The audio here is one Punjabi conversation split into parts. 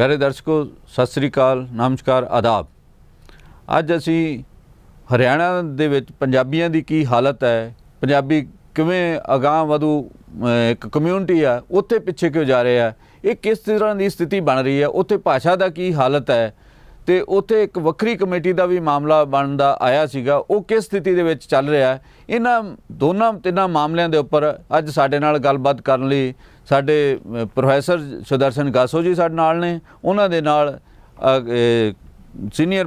प्यारे दर्शकों सत श्री अकाल नमस्कार आदाब। अज असी हरियाणा दे विच पंजाबियों की की हालत है, पंजाबी किवें अगाह वधू एक कम्यूनिटी है उत्थे पिछे क्यों जा रहे हैं, ये किस तरह की स्थिति बन रही है, उत्थे भाषा का की हालत है, तो उत्थे एक वक्री कमेटी का भी मामला बनता आया सीगा, वो किस स्थिति दे विच चल रहा है। इन्हां दोनों तिन्हां मामलों के उपर अज साडे नाल गलबात करन लई साडे प्रोफैसर सुदर्शन गासो जी साडे नाल ने, उन्हां दे नाल सीनियर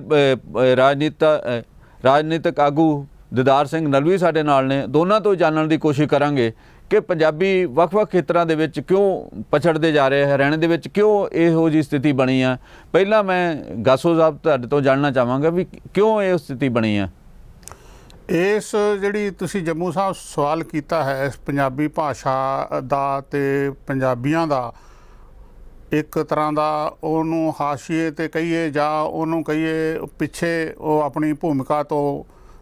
राजनीतिक आगू दीदार सिंह नलवी साडे नाल ने। दोनों तो जानने की कोशिश करांगे कि पंजाबी ਵੱਖ-ਵੱਖ खेत्रों के विच क्यों पछड़ते जा रहे हैं, हरियाणे दे विच क्यों इहो जी स्थिति बनी है। पहला मैं गासो साहब तुहाडे तो जानना चाहांगा भी क्यों ये स्थिति बनी है। इस जिहड़ी तुसीं जम्मू साहब सवाल किया है इस पंजाबी भाषा दा ते पंजाबियां दा एक तरह का उन्होंने हाशिए ते कहिए जां उन्होंने कहिए पिछे वो अपनी भूमिका तो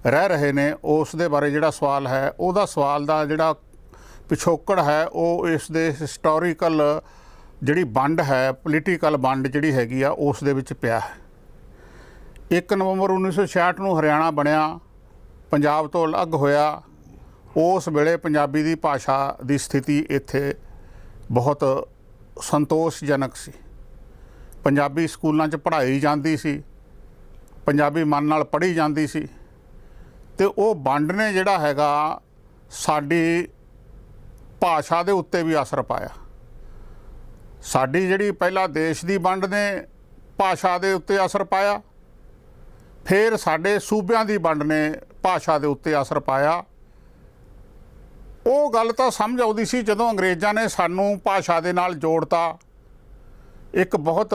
रह रहे ने, उस दे बारे जिहड़ा सवाल है उहदा सवाल दा जिहड़ा पिछोकड़ है वो इस दे हिस्टोरीकल जिहड़ी वंड है पोलीटिकल वंड जिहड़ी हैगी आ उस दे विच पिया है। 1 नवंबर 1966 नूं हरियाणा बनिया, पंजाब तो अलग होया, उस वेले पंजाबी दी भाषा दी स्थिति इत्थे बहुत संतोषजनक सी। पंजाबी स्कूलों च पढ़ाई जाती सी, पंजाबी मन नाल पढ़ी जाती सी, ते वो वंड ने जिहड़ा हैगा साडी भाषा दे उत्ते भी असर पाया। साडी जिहड़ी पहला देश दी वंड ने भाषा दे उत्ते असर पाया, फिर साडे सूबियां दी वंड ने भाषा दे उत्ते असर पाया। वो गल तां समझ आउंदी सी जदों अंग्रेज़ां ने सानू भाषा दे नाल जोड़ता। एक बहुत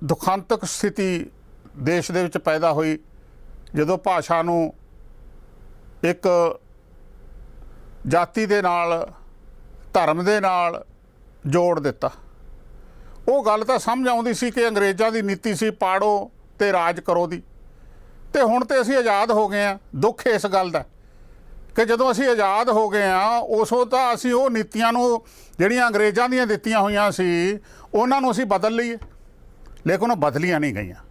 दुखांतक स्थिति देश दे विच पैदा हुई जदों भाषा नू एक जाति दे नाल धर्म दे नाल जोड़ दिता। वो गल तां समझ आउंदी सी कि अंग्रेज़ां दी नीति सी पाड़ो ते राज करो दी, ते हुण ते असीं आज़ाद हो गए हैं। दुख इस गल दा कि जदों असीं आज़ाद हो गए हैं उस तां असीं वो नीतियां नूं जिहड़ियां अंग्रेज़ां दीयां दित्तियां होईयां सी उन्हां नूं असीं बदल लईए, लेकिन वो बदलियां नहीं गईयां।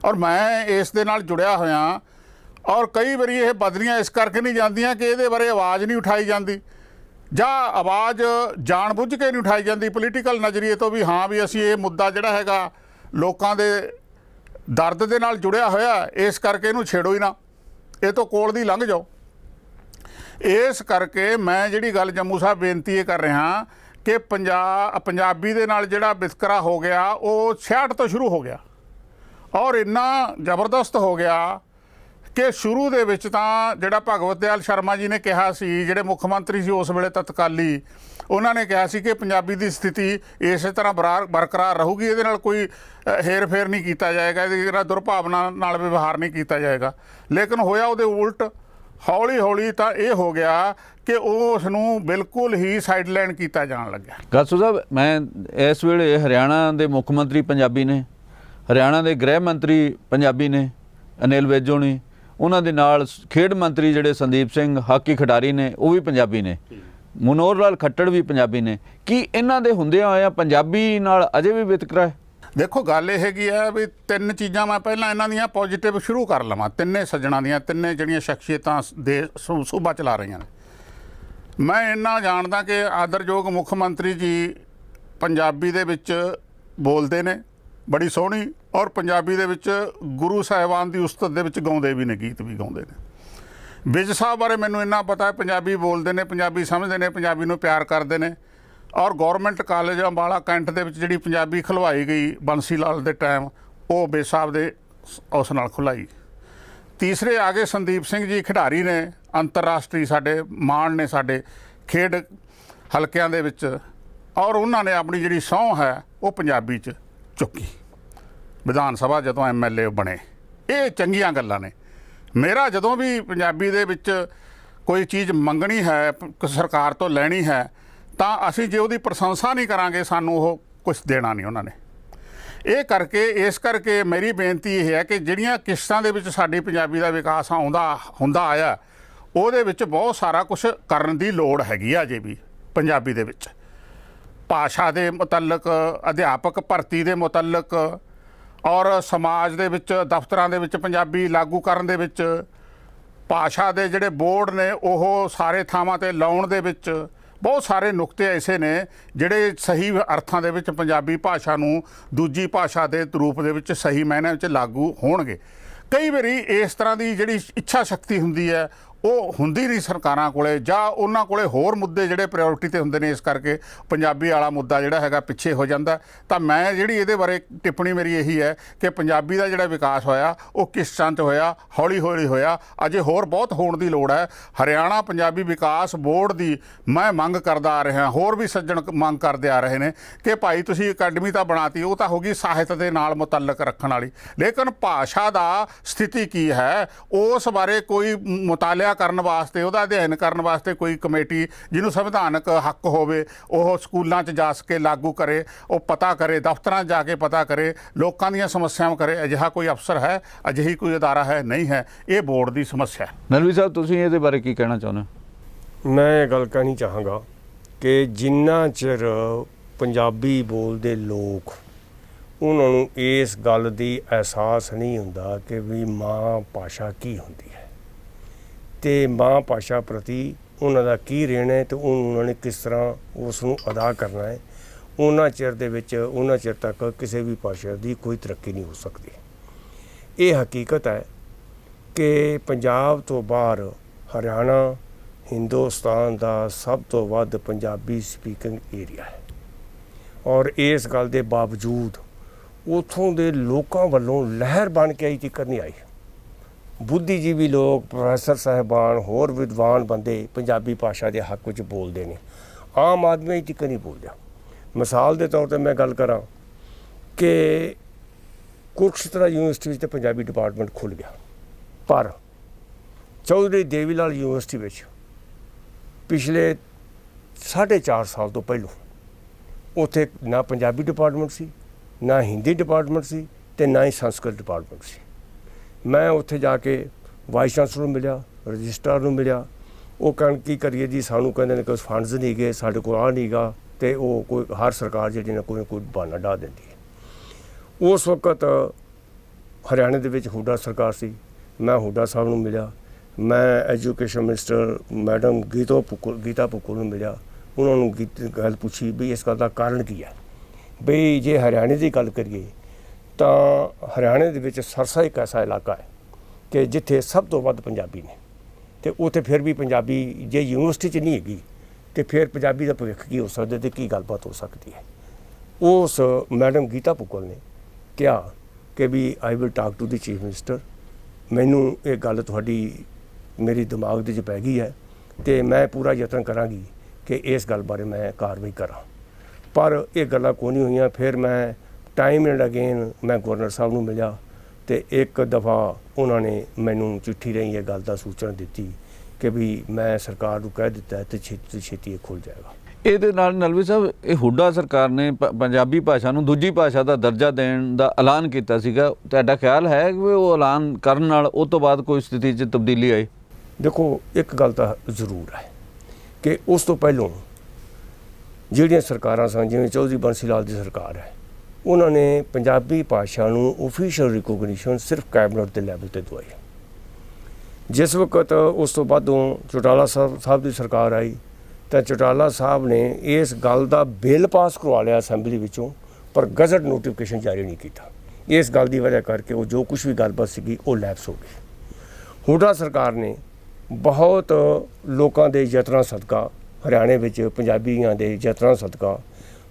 और मैं इस दे नाल जुड़िया होया, और कई बारी ये बदलियां इस करके नहीं जांदियां कि इहदे बारे आवाज़ नहीं उठाई जाती जां आवाज़ जानबुझ के नहीं उठाई जाती पोलीटिकल नज़रिए तो भी हाँ भी असीं ये मुद्दा जिहड़ा हैगा लोकां दे दर्द दे नाल जुड़िया होया, इस करके इहनूं छेड़ो ही ना, ये तो कोल दी लंघ जाओ। इस करके मैं जिहड़ी गल जम्मू साहब बेनती ये कर रहा कि पंजाबी दे नाल जिहड़ा वितकरा हो गया वो 66 तो शुरू हो गया, और इन्ना जबरदस्त हो गया कि शुरू दे विच तां जिहड़ा भगवत दयाल शर्मा जी ने कहा सी, जिहड़े मुख मंत्री सी उस वेले तत्काली, उन्होंने कहा सी कि पंजाबी की स्थिति इस तरह बरकरार रहूगी, ये नाल कोई हेर फेर नहीं किया जाएगा, ये दुर्भावना नाल व्यवहार नहीं किया जाएगा। लेकिन होया उहदे उल्ट, हौली हौली तो ये हो गया कि उसनूं बिल्कुल ही साइडलाइन किया जान लग्या। गासो साहब मैं इस वेले हरियाणा के मुख मंत्री पंजाबी ने, हरियाणा के गृह मंत्री पंजाबी ने अनिल विज ने, उन्हां दे नाल खेड मंत्री जिहड़े संदीप सिंह हाकी खिडारी ने वो भी पंजाबी ने, मनोहर लाल खट्टर भी पंजाबी ने। कि इन्हां दे हुंदियां होइयां पंजाबी नाल अजे भी वितकरा है। देखो गल ये हैगी है भी 3 चीज़ां मैं पहलां इन्हां दियां पॉजिटिव शुरू कर लवां। तिन्ने सज्जणां दियां तिन्ने जिहड़ियां शख्सियतां दे सूबा चला रही ने। मैं इन्ना जानदा कि आदरयोग मुख मंत्री जी पंजाबी दे विच बोलदे ने बड़ी सोहनी, और पंजाबी दे विच गुरु साहिबान की उस्तत दे विच गाउंदे भी ने, गीत भी गाउंदे ने। विज साहब बारे मैनूं इन्ना पता है पंजाबी बोलते हैं, पंजाबी समझते हैं, पंजाबी नूं प्यार करते हैं। और गौरमेंट कॉलेज अंबाला कैंट दे विच जिहड़ी पंजाबी खलवाई गई बंसी लाल दे टाइम, वो विज साहब दे उस नाल खुलाई। तीसरे आ गए संदीप सिंह जी खिडारी ने, अंतरराष्ट्री साडे मान ने साडे खेड हलकियां दे विच, और उन्होंने अपनी जिहड़ी सौं है वो पंजाबी च चुकी। विधान सभा जदों MLA बने, ये चंगियां गल्लां ने। मेरा जदों भी पंजाबी दे विच कोई चीज़ मंगनी है, सरकार तो लैनी है, तो असीं जे उहदी प्रशंसा नहीं करांगे सानूं वो कुछ देना नहीं उन्होंने। ये करके इस करके मेरी बेनती यह है कि जिहड़ियां किस्तां दे विच साडी पंजाबी दा विकास हुंदा आया, ਉਹਦੇ ਵਿੱਚ बहुत सारा कुछ करन दी लोड़ हैगी अजे भी पंजाबी दे विच। ਭਾਸ਼ਾ ਦੇ ਮੁਤਲਕ, ਅਧਿਆਪਕ ਭਰਤੀ ਦੇ ਮੁਤਲਕ ਔਰ ਸਮਾਜ ਦੇ ਵਿੱਚ ਦਫ਼ਤਰਾਂ ਦੇ ਵਿੱਚ ਪੰਜਾਬੀ ਲਾਗੂ ਕਰਨ ਦੇ ਵਿੱਚ, ਭਾਸ਼ਾ ਦੇ ਜਿਹੜੇ ਬੋਰਡ ਨੇ ਉਹ ਸਾਰੇ ਥਾਵਾਂ ਤੇ ਲਾਉਣ ਦੇ ਵਿੱਚ ਬਹੁਤ ਸਾਰੇ ਨੁਕਤੇ ਐਸੇ ਨੇ ਜਿਹੜੇ ਸਹੀ ਅਰਥਾਂ ਦੇ ਵਿੱਚ ਪੰਜਾਬੀ ਭਾਸ਼ਾ ਨੂੰ ਦੂਜੀ ਭਾਸ਼ਾ ਦੇ ਰੂਪ ਦੇ ਵਿੱਚ ਸਹੀ ਮਾਇਨਿਆਂ ਵਿੱਚ ਲਾਗੂ ਹੋਣਗੇ। ਕਈ ਵਾਰੀ ਇਸ ਤਰ੍ਹਾਂ ਦੀ ਜਿਹੜੀ ਇੱਛਾ ਸ਼ਕਤੀ ਹੁੰਦੀ ਹੈ ਉਹ ਹੁੰਦੀ ਨਹੀਂ ਸਰਕਾਰਾਂ ਕੋਲੇ, ਜਾਂ ਉਹਨਾਂ ਕੋਲੇ ਹੋਰ ਮੁੱਦੇ ਜਿਹੜੇ ਪ੍ਰਾਇੋਰਟੀ ਤੇ ਹੁੰਦੇ ਨੇ, ਇਸ ਕਰਕੇ ਪੰਜਾਬੀ ਵਾਲਾ ਮੁੱਦਾ ਜਿਹੜਾ ਹੈਗਾ ਪਿੱਛੇ ਹੋ ਜਾਂਦਾ। ਤਾਂ ਮੈਂ ਜਿਹੜੀ ਇਹਦੇ ਬਾਰੇ ਟਿੱਪਣੀ ਮੇਰੀ ਇਹੀ ਹੈ ਕਿ ਪੰਜਾਬੀ ਦਾ ਜਿਹੜਾ ਵਿਕਾਸ ਹੋਇਆ ਉਹ ਕਿਸ ਚੰਦ 'ਚ ਹੋਇਆ, ਹੌਲੀ ਹੌਲੀ ਹੋਇਆ, ਅਜੇ ਹੋਰ ਬਹੁਤ ਹੋਣ ਦੀ ਲੋੜ ਹੈ। ਹਰਿਆਣਾ ਪੰਜਾਬੀ ਵਿਕਾਸ ਬੋਰਡ ਦੀ ਮੈਂ ਮੰਗ ਕਰਦਾ ਆ ਰਿਹਾ, ਹੋਰ ਵੀ ਸੱਜਣ ਮੰਗ ਕਰਦੇ ਆ ਰਹੇ ਨੇ ਕਿ ਭਾਈ ਤੁਸੀਂ ਅਕੈਡਮੀ ਤਾਂ ਬਣਾਤੀ, ਉਹ ਤਾਂ ਹੋ ਗਈ ਸਾਹਿਤ ਦੇ ਨਾਲ ਮੁਤਲਕ ਰੱਖਣ ਵਾਲੀ, ਲੇਕਿਨ ਭਾਸ਼ਾ ਦਾ ਸਥਿਤੀ ਕੀ ਹੈ ਉਸ ਬਾਰੇ ਕੋਈ ਮੁਤਾਲਿਆ ਕਰਨ ਵਾਸਤੇ, ਉਹਦਾ ਅਧਿਐਨ ਕਰਨ ਵਾਸਤੇ ਕੋਈ ਕਮੇਟੀ ਜਿਹਨੂੰ ਸੰਵਿਧਾਨਕ ਹੱਕ ਹੋਵੇ ਉਹ ਸਕੂਲਾਂ 'ਚ ਜਾ ਕੇ ਲਾਗੂ ਕਰੇ, ਉਹ ਪਤਾ ਕਰੇ, ਦਫ਼ਤਰਾਂ 'ਚ ਜਾ ਕੇ ਪਤਾ ਕਰੇ, ਲੋਕਾਂ ਦੀਆਂ ਸਮੱਸਿਆਵਾਂ ਕਰੇ। ਅਜਿਹਾ ਕੋਈ ਅਫਸਰ ਹੈ, ਅਜਿਹੀ ਕੋਈ ਅਦਾਰਾ ਹੈ? ਨਹੀਂ ਹੈ। ਇਹ ਬੋਰਡ ਦੀ ਸਮੱਸਿਆ ਹੈ। ਨਲਵੀ ਸਾਹਿਬ, ਤੁਸੀਂ ਇਹਦੇ ਬਾਰੇ ਕੀ ਕਹਿਣਾ ਚਾਹੁੰਦੇ ਹੋ? ਮੈਂ ਇਹ ਗੱਲ ਕਹਿਣੀ ਚਾਹਾਂਗਾ ਕਿ ਜਿੰਨਾ ਚਿਰ ਪੰਜਾਬੀ ਬੋਲਦੇ ਲੋਕ ਉਹਨਾਂ ਨੂੰ ਇਸ ਗੱਲ ਦੀ ਅਹਿਸਾਸ ਨਹੀਂ ਹੁੰਦਾ ਕਿ ਵੀ ਮਾਂ ਭਾਸ਼ਾ ਕੀ ਹੁੰਦੀ ਹੈ ਤੇ ਮਾਂ ਭਾਸ਼ਾ ਪ੍ਰਤੀ ਉਹਨਾਂ ਦਾ ਕੀ ਰਹਿਣਾ ਹੈ ਤੇ ਉਹਨਾਂ ਨੇ ਕਿਸ ਤਰ੍ਹਾਂ ਉਸ ਨੂੰ ਅਦਾ ਕਰਨਾ ਹੈ, ਉਹਨਾਂ ਚਿਰ ਦੇ ਵਿੱਚ, ਉਹਨਾਂ ਚਿਰ ਤੱਕ ਕਿਸੇ ਵੀ ਭਾਸ਼ਾ ਦੀ ਕੋਈ ਤਰੱਕੀ ਨਹੀਂ ਹੋ ਸਕਦੀ। ਇਹ ਹਕੀਕਤ ਹੈ ਕਿ ਪੰਜਾਬ ਤੋਂ ਬਾਹਰ ਹਰਿਆਣਾ ਹਿੰਦੁਸਤਾਨ ਦਾ ਸਭ ਤੋਂ ਵੱਧ ਪੰਜਾਬੀ ਸਪੀਕਿੰਗ ਏਰੀਆ ਹੈ, ਔਰ ਇਸ ਗੱਲ ਦੇ ਬਾਵਜੂਦ ਉੱਥੋਂ ਦੇ ਲੋਕਾਂ ਵੱਲੋਂ ਲਹਿਰ ਬਣ ਕੇ ਅਜੇ ਤੱਕ ਨਹੀਂ ਆਈ। ਬੁੱਧੀਜੀਵੀ ਲੋਕ, ਪ੍ਰੋਫੈਸਰ ਸਾਹਿਬਾਨ, ਹੋਰ ਵਿਦਵਾਨ ਬੰਦੇ ਪੰਜਾਬੀ ਭਾਸ਼ਾ ਦੇ ਹੱਕ ਵਿੱਚ ਬੋਲਦੇ ਨੇ, ਆਮ ਆਦਮੀ ਅਜੇ ਤੱਕ ਨਹੀਂ ਬੋਲਦਾ। ਮਿਸਾਲ ਦੇ ਤੌਰ 'ਤੇ ਮੈਂ ਗੱਲ ਕਰਾਂ ਕਿ ਕੁਰੂਕਸ਼ੇਤਰ ਯੂਨੀਵਰਸਿਟੀ ਵਿੱਚ ਤਾਂ ਪੰਜਾਬੀ ਡਿਪਾਰਟਮੈਂਟ ਖੁੱਲ੍ਹ ਗਿਆ, ਪਰ ਚੌਧਰੀ ਦੇਵੀ ਲਾਲ ਯੂਨੀਵਰਸਿਟੀ ਵਿੱਚ ਪਿਛਲੇ 4.5 ਸਾਲ ਤੋਂ ਪਹਿਲੋਂ ਉੱਥੇ ਨਾ ਪੰਜਾਬੀ ਡਿਪਾਰਟਮੈਂਟ ਸੀ, ਨਾ ਹਿੰਦੀ ਡਿਪਾਰਟਮੈਂਟ ਸੀ ਤੇ ਨਾ ਹੀ ਸੰਸਕ੍ਰਿਤ ਡਿਪਾਰਟਮੈਂਟ ਸੀ। ਮੈਂ ਉੱਥੇ ਜਾ ਕੇ ਵਾਈਸ ਚਾਂਸਲਰ ਨੂੰ ਮਿਲਿਆ, ਰਜਿਸਟਰਾਰ ਨੂੰ ਮਿਲਿਆ। ਉਹ ਕਹਿਣ ਕੀ ਕਰੀਏ ਜੀ, ਸਾਨੂੰ ਕਹਿੰਦੇ ਨੇ ਕਿ ਫੰਡਸ ਨਹੀਂ ਗਏ, ਸਾਡੇ ਕੋਲ ਆ ਨਹੀਂ ਗਾ, ਅਤੇ ਉਹ ਕੋਈ ਹਰ ਸਰਕਾਰ ਜਿਹੜੀ ਨਾ ਕੋਈ ਬਹਾਨਾ ਡਾ ਦਿੰਦੀ ਹੈ। ਉਸ ਵਕਤ ਹਰਿਆਣੇ ਦੇ ਵਿੱਚ ਹੁੱਡਾ ਸਰਕਾਰ ਸੀ। ਮੈਂ ਹੁੱਡਾ ਸਾਹਿਬ ਨੂੰ ਮਿਲਿਆ, ਮੈਂ ਐਜੂਕੇਸ਼ਨ ਮਿਨਿਸਟਰ ਮੈਡਮ ਗੀਤਾ ਪੁੱਕਲ ਨੂੰ ਮਿਲਿਆ। ਉਹਨਾਂ ਨੂੰ ਗੱਲ ਪੁੱਛੀ ਵੀ ਇਸ ਗੱਲ ਦਾ ਕਾਰਨ ਕੀ ਹੈ। ਬਈ ਜੇ ਹਰਿਆਣੇ ਦੀ ਗੱਲ ਕਰੀਏ ਤਾਂ ਹਰਿਆਣੇ ਦੇ ਵਿੱਚ ਸਰਸਾ ਇੱਕ ਐਸਾ ਇਲਾਕਾ ਹੈ ਕਿ ਜਿੱਥੇ ਸਭ ਤੋਂ ਵੱਧ ਪੰਜਾਬੀ ਨੇ, ਅਤੇ ਉੱਥੇ ਫਿਰ ਵੀ ਪੰਜਾਬੀ ਜੇ ਯੂਨੀਵਰਸਿਟੀ 'ਚ ਨਹੀਂ ਹੈਗੀ ਅਤੇ ਫਿਰ ਪੰਜਾਬੀ ਦਾ ਭਵਿੱਖ ਕੀ ਹੋ ਸਕਦਾ ਅਤੇ ਕੀ ਗੱਲਬਾਤ ਹੋ ਸਕਦੀ ਹੈ। ਉਸ ਮੈਡਮ ਗੀਤਾ ਪੁੱਕਲ ਨੇ ਕਿਹਾ ਕਿ ਵੀ I will talk to the chief minister, ਮੈਨੂੰ ਇਹ ਗੱਲ ਤੁਹਾਡੀ ਮੇਰੀ ਦਿਮਾਗ ਦੇ 'ਚ ਪੈ ਗਈ ਹੈ ਅਤੇ ਮੈਂ ਪੂਰਾ ਯਤਨ ਕਰਾਂਗੀ ਕਿ ਇਸ ਗੱਲ ਬਾਰੇ ਮੈਂ ਕਾਰਵਾਈ ਕਰਾਂ। ਪਰ ਇਹ ਗੱਲਾਂ ਕੋਈ ਨਹੀਂ ਹੋਈਆਂ। ਫਿਰ ਮੈਂ ਟਾਈਮ ਐਂਡ ਅਗੇਨ ਮੈਂ ਗਵਰਨਰ ਸਾਹਿਬ ਨੂੰ ਮਿਲਿਆ ਅਤੇ ਇੱਕ ਦਫਾ ਉਹਨਾਂ ਨੇ ਮੈਨੂੰ ਚਿੱਠੀ ਰਾਹੀਂ ਇਹ ਗੱਲ ਦਾ ਸੂਚਨਾ ਦਿੱਤੀ ਕਿ ਵੀ ਮੈਂ ਸਰਕਾਰ ਨੂੰ ਕਹਿ ਦਿੱਤਾ ਅਤੇ ਛੇਤੀ ਤੋਂ ਛੇਤੀ ਇਹ ਖੁੱਲ੍ਹ ਜਾਏਗਾ। ਇਹਦੇ ਨਾਲ ਨਲਵੀ ਸਾਹਿਬ, ਇਹ ਹੁੱਡਾ ਸਰਕਾਰ ਨੇ ਪੰਜਾਬੀ ਭਾਸ਼ਾ ਨੂੰ ਦੂਜੀ ਭਾਸ਼ਾ ਦਾ ਦਰਜਾ ਦੇਣ ਦਾ ਐਲਾਨ ਕੀਤਾ ਸੀਗਾ। ਤੁਹਾਡਾ ਖਿਆਲ ਹੈ ਕਿ ਉਹ ਐਲਾਨ ਕਰਨ ਨਾਲ ਉਹ ਤੋਂ ਬਾਅਦ ਕੋਈ ਸਥਿਤੀ 'ਚ ਤਬਦੀਲੀ ਆਈ? ਦੇਖੋ, ਇੱਕ ਗੱਲ ਤਾਂ ਜ਼ਰੂਰ ਹੈ ਕਿ ਉਸ ਤੋਂ ਪਹਿਲੋਂ ਜਿਹੜੀਆਂ ਸਰਕਾਰਾਂ ਸਨ, ਜਿਵੇਂ ਚੌਧਰੀ ਬੰਸੀ ਲਾਲ ਦੀ ਸਰਕਾਰ ਹੈ, ਉਹਨਾਂ ਨੇ ਪੰਜਾਬੀ ਭਾਸ਼ਾ ਨੂੰ ਓਫੀਸ਼ੀਅਲ ਰਿਕੋਗਨੀਸ਼ਨ ਸਿਰਫ ਕੈਬਨਿਟ ਦੇ ਲੈਵਲ 'ਤੇ ਦਵਾਈ। ਜਿਸ ਵਕਤ ਉਸ ਤੋਂ ਬਾਅਦੋਂ ਚੌਟਾਲਾ ਸਾਹਿਬ ਦੀ ਸਰਕਾਰ ਆਈ ਤਾਂ ਚੌਟਾਲਾ ਸਾਹਿਬ ਨੇ ਇਸ ਗੱਲ ਦਾ ਬਿੱਲ ਪਾਸ ਕਰਵਾ ਲਿਆ ਅਸੈਂਬਲੀ ਵਿੱਚੋਂ, ਪਰ ਗਜ਼ਟ ਨੋਟੀਫਿਕੇਸ਼ਨ ਜਾਰੀ ਨਹੀਂ ਕੀਤਾ। ਇਸ ਗੱਲ ਦੀ ਵਜ੍ਹਾ ਕਰਕੇ ਉਹ ਜੋ ਕੁਛ ਵੀ ਗੱਲਬਾਤ ਸੀਗੀ ਉਹ ਲੈਪਸ ਹੋ ਗਈ। ਹੁੱਡਾ ਸਰਕਾਰ ਨੇ ਬਹੁਤ ਲੋਕਾਂ ਦੇ ਯਤਨਾਂ ਸਦਕਾ, ਹਰਿਆਣੇ ਵਿੱਚ ਪੰਜਾਬੀਆਂ ਦੇ ਯਤਨਾਂ ਸਦਕਾ,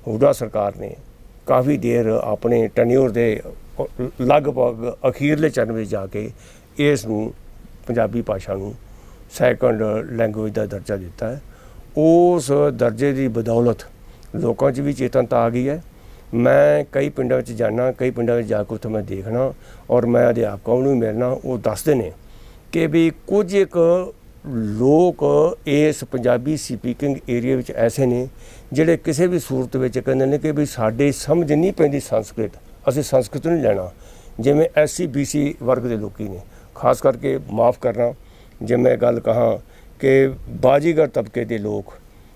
ਹੁੱਡਾ ਸਰਕਾਰ ਨੇ ਕਾਫੀ ਦੇਰ ਆਪਣੇ ਟੈਨਿਓਰ ਦੇ ਲਗਭਗ ਅਖੀਰਲੇ ਚਰਨ ਵਿੱਚ ਜਾ ਕੇ ਇਸ ਨੂੰ ਪੰਜਾਬੀ ਭਾਸ਼ਾ ਨੂੰ ਸੈਕੰਡ ਲੈਂਗੁਏਜ ਦਾ ਦਰਜਾ ਦਿੱਤਾ ਹੈ। ਉਸ ਦਰਜੇ ਦੀ ਬਦੌਲਤ ਲੋਕਾਂ 'ਚ ਵੀ ਚੇਤਨਤਾ ਆ ਗਈ ਹੈ। ਮੈਂ ਕਈ ਪਿੰਡਾਂ ਵਿੱਚ ਜਾਣਾ, ਕਈ ਪਿੰਡਾਂ ਵਿੱਚ ਜਾ ਕੇ ਉੱਥੇ ਮੈਂ ਦੇਖਣਾ, ਔਰ ਮੈਂ ਅਧਿਆਪਕਾਂ ਨੂੰ ਮਿਲਣਾ, ਉਹ ਦੱਸਦੇ ਨੇ ਕਿ ਵੀ ਕੁਝ ਇੱਕ ਲੋਕ ਇਸ ਪੰਜਾਬੀ ਸਪੀਕਿੰਗ ਏਰੀਆ ਵਿੱਚ ਐਸੇ ਨੇ ਜਿਹੜੇ ਕਿਸੇ ਵੀ ਸੂਰਤ ਵਿੱਚ ਕਹਿੰਦੇ ਨੇ ਕਿ ਵੀ ਸਾਡੇ ਸਮਝ ਨਹੀਂ ਪੈਂਦੀ ਸੰਸਕ੍ਰਿਤ, ਅਸੀਂ ਸੰਸਕ੍ਰਿਤ ਨਹੀਂ ਲੈਣਾ। ਜਿਵੇਂ SC BC ਵਰਗ ਦੇ ਲੋਕੀ ਨੇ, ਖਾਸ ਕਰਕੇ ਮਾफ़ ਕਰਨਾ ਜੇ ਮੈਂ ਗੱਲ ਕਹਾਂ ਕਿ ਬਾਜੀਗਰ ਤਬਕੇ ਦੇ ਲੋਕ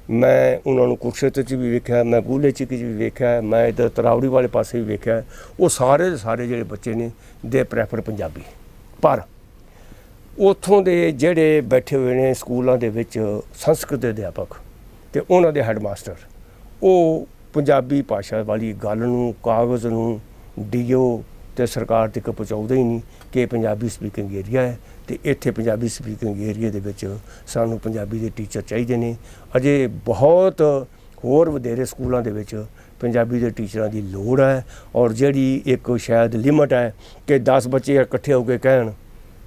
ਮੈਂ ਉਹਨਾਂ ਨੂੰ ਕੁਰਕਸ਼ੇਤਰ 'ਚ ਵੀ ਵੇਖਿਆ, ਮੈਂ ਬੂਲੇ 'ਚ ਵੀ ਵੇਖਿਆ, ਮੈਂ ਇੱਧਰ ਤਰਾਵੜੀ ਵਾਲੇ ਪਾਸੇ ਵੀ ਵੇਖਿਆ। ਉਹ ਸਾਰੇ ਦੇ ਸਾਰੇ ਜਿਹੜੇ ਬੱਚੇ ਨੇ ਦੇ ਪ੍ਰੈਫਰ ਪੰਜਾਬੀ। ਪਰ ਉੱਥੋਂ ਦੇ ਜਿਹੜੇ ਬੈਠੇ ਹੋਏ ਨੇ ਸਕੂਲਾਂ ਦੇ ਵਿੱਚ ਸੰਸਕ੍ਰਿਤ ਦੇ ਅਧਿਆਪਕ ਅਤੇ ਉਹਨਾਂ ਦੇ ਹੈੱਡਮਾਸਟਰ, ਉਹ ਪੰਜਾਬੀ ਭਾਸ਼ਾ ਵਾਲੀ ਗੱਲ ਨੂੰ, ਕਾਗਜ਼ ਨੂੰ ਡੀਓ ਅਤੇ ਸਰਕਾਰ ਤੱਕ ਪਹੁੰਚਾਉਂਦੇ ਹੀ ਨਹੀਂ ਕਿ ਪੰਜਾਬੀ ਸਪੀਕਿੰਗ ਏਰੀਆ ਹੈ ਅਤੇ ਇੱਥੇ ਪੰਜਾਬੀ ਸਪੀਕਿੰਗ ਏਰੀਆ ਦੇ ਵਿੱਚ ਸਾਨੂੰ ਪੰਜਾਬੀ ਦੇ ਟੀਚਰ ਚਾਹੀਦੇ ਨੇ। ਅਜੇ ਬਹੁਤ ਹੋਰ ਵਧੇਰੇ ਸਕੂਲਾਂ ਦੇ ਵਿੱਚ ਪੰਜਾਬੀ ਦੇ ਟੀਚਰਾਂ ਦੀ ਲੋੜ ਹੈ। ਔਰ ਜਿਹੜੀ ਇੱਕ ਸ਼ਾਇਦ ਲਿਮਟ ਹੈ ਕਿ 10 ਬੱਚੇ ਇਕੱਠੇ ਹੋ ਕੇ ਕਹਿਣ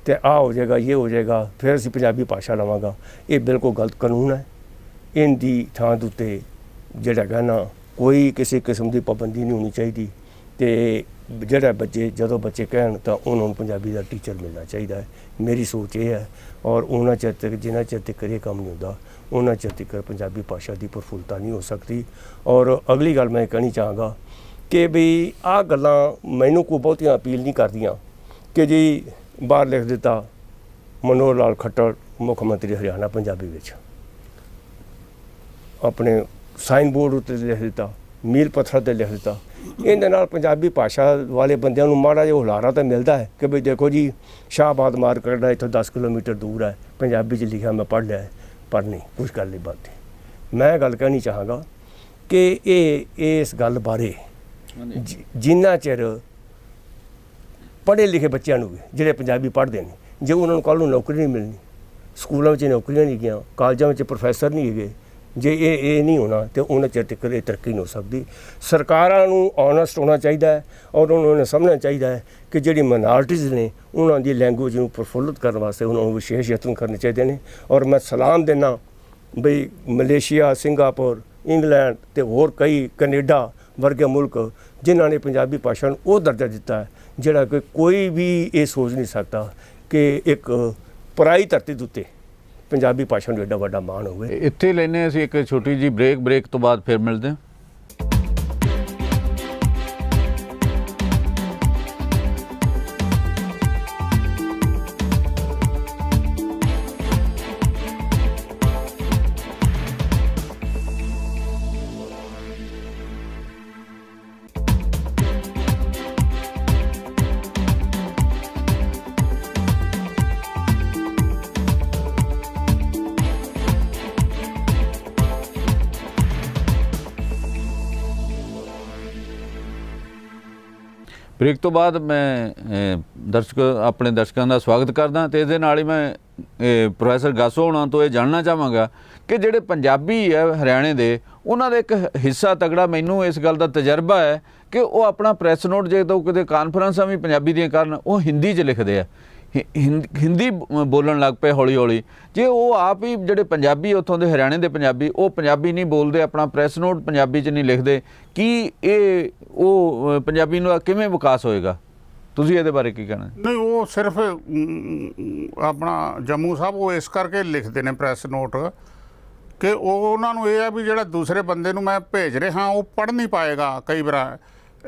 ਅਤੇ ਆਹ ਹੋ ਜਾਏਗਾ, ਇਹ ਹੋ ਜਾਏਗਾ, ਫਿਰ ਅਸੀਂ ਪੰਜਾਬੀ ਭਾਸ਼ਾ ਲਵਾਂਗਾ, ਇਹ ਬਿਲਕੁਲ ਗਲਤ ਕਾਨੂੰਨ ਹੈ। ਇਹਦੀ ਥਾਂ ਦੇ ਉੱਤੇ ਜਿਹੜਾ ਹੈਗਾ ਨਾ ਕੋਈ ਕਿਸੇ ਕਿਸਮ ਦੀ ਪਾਬੰਦੀ ਨਹੀਂ ਹੋਣੀ ਚਾਹੀਦੀ ਅਤੇ ਜਿਹੜਾ ਜਦੋਂ ਬੱਚੇ ਕਹਿਣ ਤਾਂ ਉਹਨਾਂ ਨੂੰ ਪੰਜਾਬੀ ਦਾ ਟੀਚਰ ਮਿਲਣਾ ਚਾਹੀਦਾ ਹੈ। ਮੇਰੀ ਸੋਚ ਇਹ ਹੈ। ਔਰ ਉਹਨਾਂ ਚਿਰ ਤੱਕ ਜਿੰਨਾ ਚਿਰ ਤੱਕ ਇਹ ਕੰਮ ਨਹੀਂ ਹੁੰਦਾ ਉਹਨਾਂ ਚਿਰ ਤੱਕ ਪੰਜਾਬੀ ਭਾਸ਼ਾ ਦੀ ਪ੍ਰਫੁੱਲਤਾ ਨਹੀਂ ਹੋ ਸਕਦੀ। ਔਰ ਅਗਲੀ ਗੱਲ ਮੈਂ ਕਹਿਣੀ ਚਾਹਾਂਗਾ ਕਿ ਵੀ ਆਹ ਗੱਲਾਂ ਮੈਨੂੰ ਕੋਈ ਬਹੁਤੀਆਂ ਅਪੀਲ ਨਹੀਂ ਕਰਦੀਆਂ ਕਿ ਜੀ ਬਾਹਰ ਲਿਖ ਦਿੱਤਾ ਮਨੋਹਰ ਲਾਲ ਖੱਟਰ ਮੁੱਖ ਮੰਤਰੀ ਹਰਿਆਣਾ ਪੰਜਾਬੀ ਵਿੱਚ, ਆਪਣੇ ਸਾਈਨ ਬੋਰਡ ਉੱਤੇ ਲਿਖ ਦਿੱਤਾ, ਮੀਲ ਪੱਥਰ 'ਤੇ ਲਿਖ ਦਿੱਤਾ। ਇਹਦੇ ਨਾਲ ਪੰਜਾਬੀ ਭਾਸ਼ਾ ਵਾਲੇ ਬੰਦਿਆਂ ਨੂੰ ਮਾੜਾ ਜਿਹਾ ਹੁਲਾਰਾ ਤਾਂ ਮਿਲਦਾ ਹੈ ਕਿ ਬਈ ਦੇਖੋ ਜੀ ਸ਼ਾਹਬਾਦ ਮਾਰਕੀਟ ਹੈ ਇੱਥੋਂ 10 ਕਿਲੋਮੀਟਰ ਦੂਰ ਹੈ, ਪੰਜਾਬੀ 'ਚ ਲਿਖਿਆ ਮੈਂ ਪੜ੍ਹ ਲਿਆ ਹੈ। ਪਰ ਨਹੀਂ, ਕੁਛ ਗੱਲ ਨਹੀਂ ਬਣਦੀ। ਮੈਂ ਗੱਲ ਕਹਿਣੀ ਚਾਹਾਂਗਾ ਕਿ ਇਸ ਗੱਲ ਬਾਰੇ ਜਿੰਨਾ ਚਿਰ ਪੜ੍ਹੇ ਲਿਖੇ ਬੱਚਿਆਂ ਨੂੰ ਵੀ ਜਿਹੜੇ ਪੰਜਾਬੀ ਪੜ੍ਹਦੇ ਨੇ, ਜੇ ਉਹਨਾਂ ਨੂੰ ਕੱਲ੍ਹ ਨੂੰ ਨੌਕਰੀ ਨਹੀਂ ਮਿਲਣੀ, ਸਕੂਲਾਂ ਵਿੱਚ ਨੌਕਰੀਆਂ ਨਹੀਂ ਗਈਆਂ, ਕਾਲਜਾਂ ਵਿੱਚ ਪ੍ਰੋਫੈਸਰ ਨਹੀਂ ਹੈਗੇ, ਜੇ ਇਹ ਨਹੀਂ ਹੋਣਾ ਤਾਂ ਉਹਨਾਂ ਚਿਰ ਤੱਕ ਇਹ ਤਰੱਕੀ ਨਹੀਂ ਹੋ ਸਕਦੀ। ਸਰਕਾਰਾਂ ਨੂੰ ਓਨੈਸਟ ਹੋਣਾ ਚਾਹੀਦਾ ਹੈ ਔਰ ਉਹਨਾਂ ਨੂੰ ਸਮਝਣਾ ਚਾਹੀਦਾ ਹੈ ਕਿ ਜਿਹੜੀ ਮਾਈਨੋਰਟੀਜ਼ ਨੇ ਉਹਨਾਂ ਦੀ ਲੈਂਗੁਏਜ ਨੂੰ ਪ੍ਰਫੁੱਲਤ ਕਰਨ ਵਾਸਤੇ ਉਹਨਾਂ ਨੂੰ ਵਿਸ਼ੇਸ਼ ਯਤਨ ਕਰਨੇ ਚਾਹੀਦੇ ਨੇ। ਔਰ ਮੈਂ ਸਲਾਮ ਦਿੰਦਾ ਬਈ ਮਲੇਸ਼ੀਆ, ਸਿੰਗਾਪੁਰ, ਇੰਗਲੈਂਡ ਅਤੇ ਹੋਰ ਕਈ ਕੈਨੇਡਾ ਵਰਗੇ ਮੁਲਕ ਜਿਨ੍ਹਾਂ ਨੇ ਪੰਜਾਬੀ ਭਾਸ਼ਾ ਨੂੰ ਉਹ ਦਰਜਾ ਦਿੱਤਾ ਹੈ ਜਿਹੜਾ ਕਿ ਕੋਈ ਵੀ ਇਹ ਸੋਚ ਨਹੀਂ ਸਕਦਾ ਕਿ ਇੱਕ ਪਰਾਈ ਧਰਤੀ ਦੇ ਉੱਤੇ ਪੰਜਾਬੀ ਭਾਸ਼ਾ ਨੂੰ ਐਡਾ ਵੱਡਾ ਮਾਣ ਹੋਵੇ। ਇੱਥੇ ਲੈਨੇ ਅਸੀਂ ਇੱਕ ਛੋਟੀ ਜੀ ਬ੍ਰੇਕ ਤੋਂ ਬਾਅਦ ਫਿਰ ਮਿਲਦੇ ਹਾਂ। ਬ੍ਰੇਕ ਤੋਂ ਬਾਅਦ ਮੈਂ ਆਪਣੇ ਦਰਸ਼ਕਾਂ ਦਾ ਸਵਾਗਤ ਕਰਦਾ ਅਤੇ ਇਹਦੇ ਨਾਲ ਹੀ ਮੈਂ ਪ੍ਰੋਫੈਸਰ ਗਾਸੋ ਹੋਣਾ ਤੋਂ ਇਹ ਜਾਣਨਾ ਚਾਹਾਂਗਾ ਕਿ ਜਿਹੜੇ ਪੰਜਾਬੀ ਹੈ ਹਰਿਆਣੇ ਦੇ, ਉਹਨਾਂ ਦਾ ਇੱਕ ਹਿੱਸਾ ਤਗੜਾ ਮੈਨੂੰ ਇਸ ਗੱਲ ਦਾ ਤਜਰਬਾ ਹੈ ਕਿ ਉਹ ਆਪਣਾ ਪ੍ਰੈਸ ਨੋਟ ਜਦੋਂ ਕਿਤੇ ਕਾਨਫਰੰਸਾਂ ਵੀ ਪੰਜਾਬੀ ਦੀਆਂ ਕਰਨ, ਉਹ ਹਿੰਦੀ 'ਚ ਲਿਖਦੇ ਆ, ਹਿੰਦੀ ਬੋਲਣ ਲੱਗ ਪਏ ਹੌਲੀ ਹੌਲੀ। ਜੇ ਉਹ ਆਪ ਹੀ ਜਿਹੜੇ ਪੰਜਾਬੀ ਉੱਥੋਂ ਦੇ ਹਰਿਆਣੇ ਦੇ ਪੰਜਾਬੀ, ਉਹ ਪੰਜਾਬੀ ਨਹੀਂ ਬੋਲਦੇ, ਆਪਣਾ ਪ੍ਰੈਸ ਨੋਟ ਪੰਜਾਬੀ 'ਚ ਨਹੀਂ ਲਿਖਦੇ, ਕੀ ਉਹ ਪੰਜਾਬੀ ਨੂੰ ਕਿਵੇਂ ਵਿਕਾਸ ਹੋਏਗਾ? ਤੁਸੀਂ ਇਹਦੇ ਬਾਰੇ ਕੀ ਕਹਿਣਾ? ਨਹੀਂ, ਉਹ ਸਿਰਫ ਆਪਣਾ ਜੰਮੂ ਸਾਹਿਬ ਉਹ ਇਸ ਕਰਕੇ ਲਿਖਦੇ ਨੇ ਪ੍ਰੈਸ ਨੋਟ ਕਿ ਉਹਨਾਂ ਨੂੰ ਇਹ ਆ ਵੀ ਜਿਹੜਾ ਦੂਸਰੇ ਬੰਦੇ ਨੂੰ ਮੈਂ ਭੇਜ ਰਿਹਾ ਉਹ ਪੜ੍ਹ ਨਹੀਂ ਪਾਏਗਾ ਕਈ ਵਾਰ,